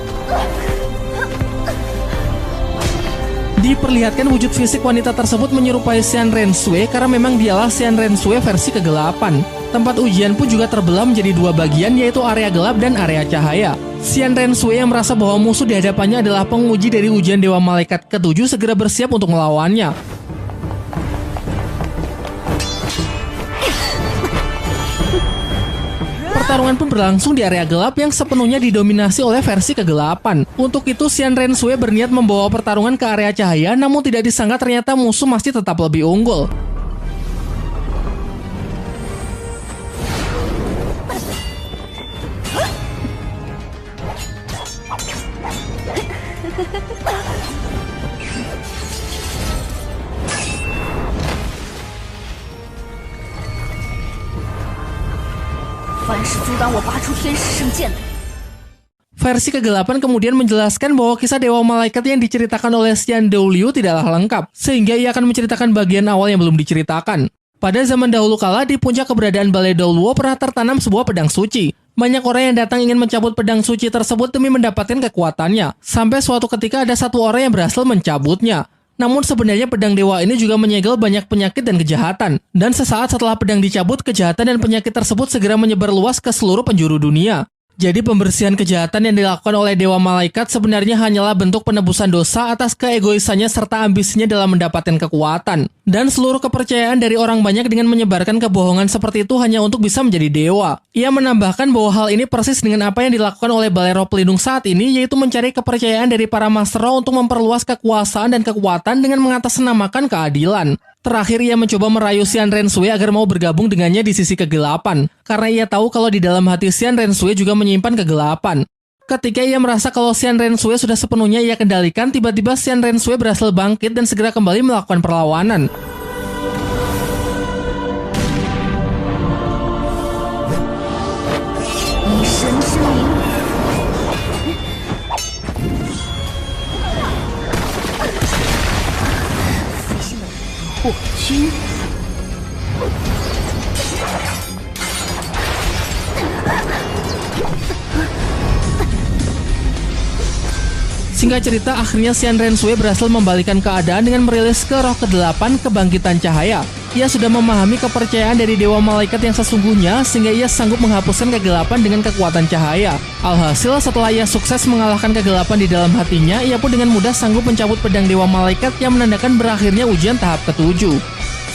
Diperlihatkan wujud fisik wanita tersebut menyerupai Xian Rensue karena memang dialah Xian Rensue versi kegelapan. Tempat ujian pun juga terbelah menjadi 2 bagian, yaitu area gelap dan area cahaya. Xian Rensue yang merasa bahwa musuh di hadapannya adalah penguji dari ujian Dewa Malaikat ke-7 segera bersiap untuk melawannya. Pertarungan pun berlangsung di area gelap yang sepenuhnya didominasi oleh versi kegelapan. Untuk itu Xian Rensue berniat membawa pertarungan ke area cahaya, namun tidak disangka ternyata musuh masih tetap lebih unggul.
凡是阻挡我拔出天使圣剑的，
Versi kegelapan kemudian menjelaskan bahwa kisah Dewa Malaikat yang diceritakan oleh Xian Douliu tidaklah lengkap, sehingga ia akan menceritakan bagian awal yang belum diceritakan. Pada zaman dahulu kala, di puncak keberadaan Balai Douluo pernah tertanam sebuah pedang suci. Banyak orang yang datang ingin mencabut pedang suci tersebut demi mendapatkan kekuatannya. Sampai suatu ketika ada satu orang yang berhasil mencabutnya. Namun sebenarnya pedang dewa ini juga menyegel banyak penyakit dan kejahatan. Dan sesaat setelah pedang dicabut, kejahatan dan penyakit tersebut segera menyebar luas ke seluruh penjuru dunia. Jadi pembersihan kejahatan yang dilakukan oleh Dewa Malaikat sebenarnya hanyalah bentuk penebusan dosa atas keegoisannya serta ambisinya dalam mendapatkan kekuatan. Dan seluruh kepercayaan dari orang banyak dengan menyebarkan kebohongan seperti itu hanya untuk bisa menjadi dewa. Ia menambahkan bahwa hal ini persis dengan apa yang dilakukan oleh Balai Roh Pelindung saat ini, yaitu mencari kepercayaan dari para Master Roh untuk memperluas kekuasaan dan kekuatan dengan mengatasnamakan keadilan. Terakhir, ia mencoba merayu Xian Renshui agar mau bergabung dengannya di sisi kegelapan, karena ia tahu kalau di dalam hati Xian Renshui juga menyimpan kegelapan. Ketika ia merasa kalau Xian Renshui sudah sepenuhnya ia kendalikan, tiba-tiba Xian Renshui berhasil bangkit dan segera kembali melakukan perlawanan. Singkat cerita, akhirnya Xian Renshui berhasil membalikan keadaan dengan merilis ke roh ke-8 kebangkitan cahaya. Ia sudah memahami kepercayaan dari Dewa Malaikat yang sesungguhnya sehingga ia sanggup menghapuskan kegelapan dengan kekuatan cahaya. Alhasil, setelah ia sukses mengalahkan kegelapan di dalam hatinya, ia pun dengan mudah sanggup mencabut pedang Dewa Malaikat yang menandakan berakhirnya ujian tahap ke-7.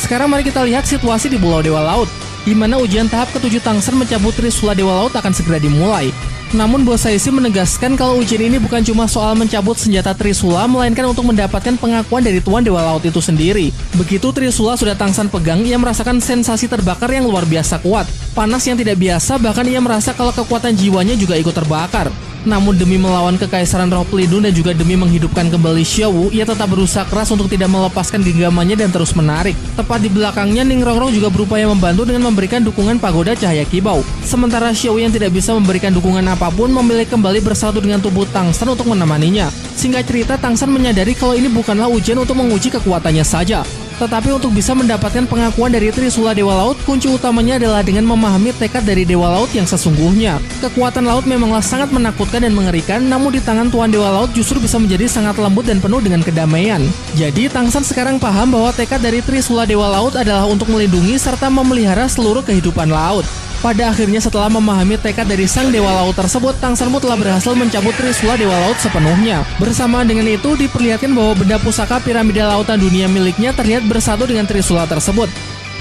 Sekarang mari kita lihat situasi di Pulau Dewa Laut, di mana ujian tahap ke-7 Tangsan mencabut Trisula Dewa Laut akan segera dimulai. Namun Bos Saishi menegaskan kalau ujian ini bukan cuma soal mencabut senjata Trisula, melainkan untuk mendapatkan pengakuan dari Tuan Dewa Laut itu sendiri. Begitu Trisula sudah Tangsan pegang, ia merasakan sensasi terbakar yang luar biasa kuat. Panas yang tidak biasa, bahkan ia merasa kalau kekuatan jiwanya juga ikut terbakar. Namun demi melawan Kekaisaran Roh Pelindung dan juga demi menghidupkan kembali Xiaowu, ia tetap berusaha keras untuk tidak melepaskan genggamannya dan terus menarik. Tepat di belakangnya, Ning Rongrong juga berupaya membantu dengan memberikan dukungan pagoda cahaya kibau. Sementara Xiaowu yang tidak bisa memberikan dukungan apapun memilih kembali bersatu dengan tubuh Tangsan untuk menemaninya. Singkat cerita, Tangsan menyadari kalau ini bukanlah ujian untuk menguji kekuatannya saja, tetapi untuk bisa mendapatkan pengakuan dari Trisula Dewa Laut, kunci utamanya adalah dengan memahami tekad dari Dewa Laut yang sesungguhnya. Kekuatan laut memanglah sangat menakutkan dan mengerikan, namun di tangan Tuan Dewa Laut justru bisa menjadi sangat lembut dan penuh dengan kedamaian. Jadi Tangsan sekarang paham bahwa tekad dari Trisula Dewa Laut adalah untuk melindungi serta memelihara seluruh kehidupan laut. Pada akhirnya setelah memahami tekad dari sang Dewa Laut tersebut, Tangsan pun telah berhasil mencabut Trisula Dewa Laut sepenuhnya. Bersamaan dengan itu, diperlihatkan bahwa benda pusaka piramida lautan dunia miliknya terlihat bersatu dengan Trisula tersebut.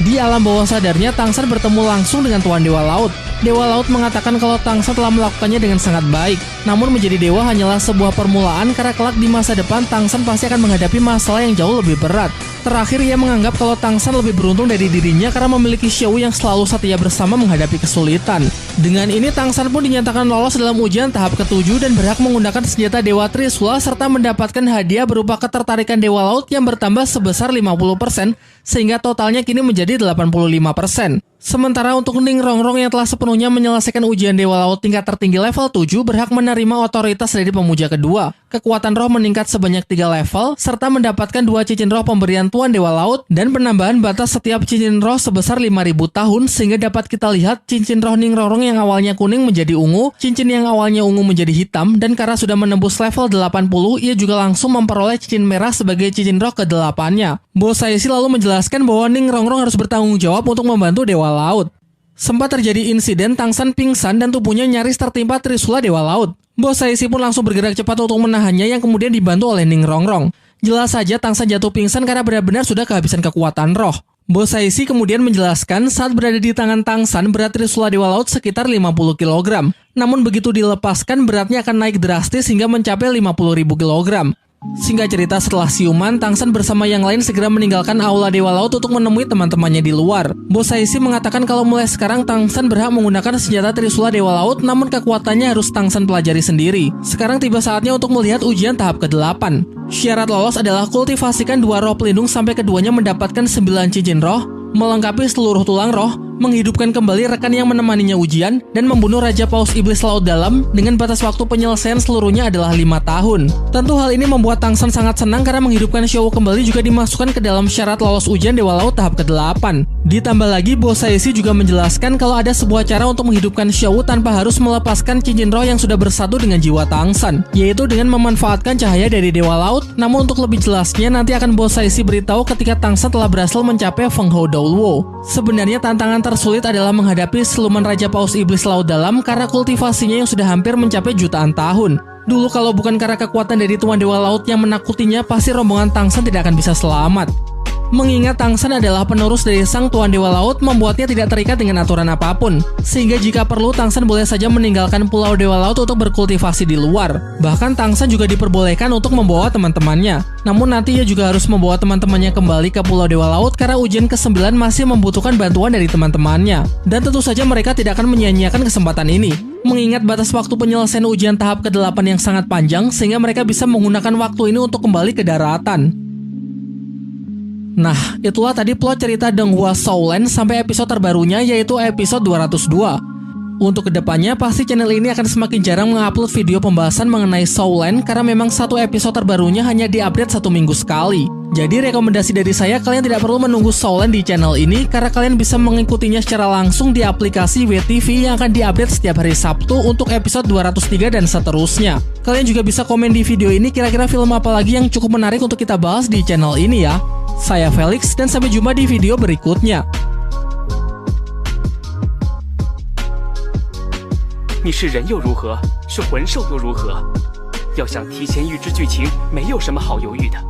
Di alam bawah sadarnya, Tangsan bertemu langsung dengan Tuan Dewa Laut. Dewa Laut mengatakan kalau Tangsan telah melakukannya dengan sangat baik. Namun menjadi dewa hanyalah sebuah permulaan, karena kelak di masa depan Tangsan pasti akan menghadapi masalah yang jauh lebih berat. Terakhir, ia menganggap kalau Tangsan lebih beruntung dari dirinya karena memiliki Xiaowu yang selalu setia bersama menghadapi kesulitan. Dengan ini, Tangsan pun dinyatakan lolos dalam ujian tahap ke-7 dan berhak menggunakan senjata Dewa Trisula serta mendapatkan hadiah berupa ketertarikan Dewa Laut yang bertambah sebesar 50%, sehingga totalnya kini menjadi 85%. Sementara untuk Ning Rongrong yang telah sepenuhnya menyelesaikan ujian Dewa Laut tingkat tertinggi level 7 berhak menerima otoritas dari pemuja kedua. Kekuatan roh meningkat sebanyak 3 level, serta mendapatkan 2 cincin roh pemberian Tuan Dewa Laut dan penambahan batas setiap cincin roh sebesar 5.000 tahun, sehingga dapat kita lihat cincin roh Ning Rongrong yang awalnya kuning menjadi ungu, cincin yang awalnya ungu menjadi hitam, dan karena sudah menembus level 80, ia juga langsung memperoleh cincin merah sebagai cincin roh ke-8-nya. Bos Saishi lalu menjelaskan bahwa Ning Rongrong harus bertanggung jawab untuk membantu Dewa Laut. Sempat terjadi insiden Tangsan pingsan dan tubuhnya nyaris tertimpa Trisula Dewa Laut. Bos Saishi pun langsung bergerak cepat untuk menahannya yang kemudian dibantu oleh Ning Rongrong. Jelas saja Tangsan jatuh pingsan karena benar-benar sudah kehabisan kekuatan roh. Bos Saishi kemudian menjelaskan saat berada di tangan Tangsan, berat Trisula Dewa Laut sekitar 50 kg. Namun begitu dilepaskan, beratnya akan naik drastis hingga mencapai 50.000 kg. Singkat cerita, setelah siuman, Tangsan bersama yang lain segera meninggalkan Aula Dewa Laut untuk menemui teman-temannya di luar. Bos Saishi mengatakan kalau mulai sekarang Tangsan berhak menggunakan senjata Trisula Dewa Laut, namun kekuatannya harus Tangsan pelajari sendiri. Sekarang tiba saatnya untuk melihat ujian tahap ke-8. Syarat lolos adalah kultivasikan 2 roh pelindung sampai keduanya mendapatkan 9 cincin roh, melengkapi seluruh tulang roh, menghidupkan kembali rekan yang menemaninya ujian, dan membunuh Raja Paus Iblis Laut Dalam dengan batas waktu penyelesaian seluruhnya adalah 5 tahun. Tentu hal ini membuat Tang San sangat senang karena menghidupkan Xiao Wu kembali juga dimasukkan ke dalam syarat lolos ujian Dewa Laut tahap ke-8. Ditambah lagi, Bos Saishi juga menjelaskan kalau ada sebuah cara untuk menghidupkan Xiao Wu tanpa harus melepaskan cincin roh yang sudah bersatu dengan jiwa Tang San, yaitu dengan memanfaatkan cahaya dari Dewa Laut. Namun untuk lebih jelasnya nanti akan Bos Saishi beritahu ketika Tang San telah berhasil mencapai Feng Hou Douluo. Sebenarnya tantangan tersulit adalah menghadapi siluman Raja Paus Iblis Laut Dalam karena kultivasinya yang sudah hampir mencapai jutaan tahun. Dulu kalau bukan karena kekuatan dari Tuan Dewa Laut yang menakutinya, pasti rombongan Tang San tidak akan bisa selamat. Mengingat Tang San adalah penerus dari Sang Tuan Dewa Laut, membuatnya tidak terikat dengan aturan apapun. Sehingga jika perlu, Tang San boleh saja meninggalkan Pulau Dewa Laut untuk berkultivasi di luar. Bahkan Tang San juga diperbolehkan untuk membawa teman-temannya. Namun nanti ia juga harus membawa teman-temannya kembali ke Pulau Dewa Laut karena ujian ke-9 masih membutuhkan bantuan dari teman-temannya. Dan tentu saja mereka tidak akan menyia-nyiakan kesempatan ini. Mengingat batas waktu penyelesaian ujian tahap ke-8 yang sangat panjang, sehingga mereka bisa menggunakan waktu ini untuk kembali ke daratan. Nah, itulah tadi plot cerita Donghua Shaolan sampai episode terbarunya, yaitu episode 202. Untuk kedepannya, pasti channel ini akan semakin jarang mengupload video pembahasan mengenai Shaolan karena memang satu episode terbarunya hanya diupdate 1 minggu sekali. Jadi rekomendasi dari saya, kalian tidak perlu menunggu Shaolan di channel ini karena kalian bisa mengikutinya secara langsung di aplikasi WeTV yang akan diupdate setiap hari Sabtu untuk episode 203 dan seterusnya. Kalian juga bisa komen di video ini kira-kira film apa lagi yang cukup menarik untuk kita bahas di channel ini ya. Saya Felix dan sampai jumpa di video berikutnya.
你是人又如何，是魂兽又如何？要想提前预知剧情，没有什么好犹豫的。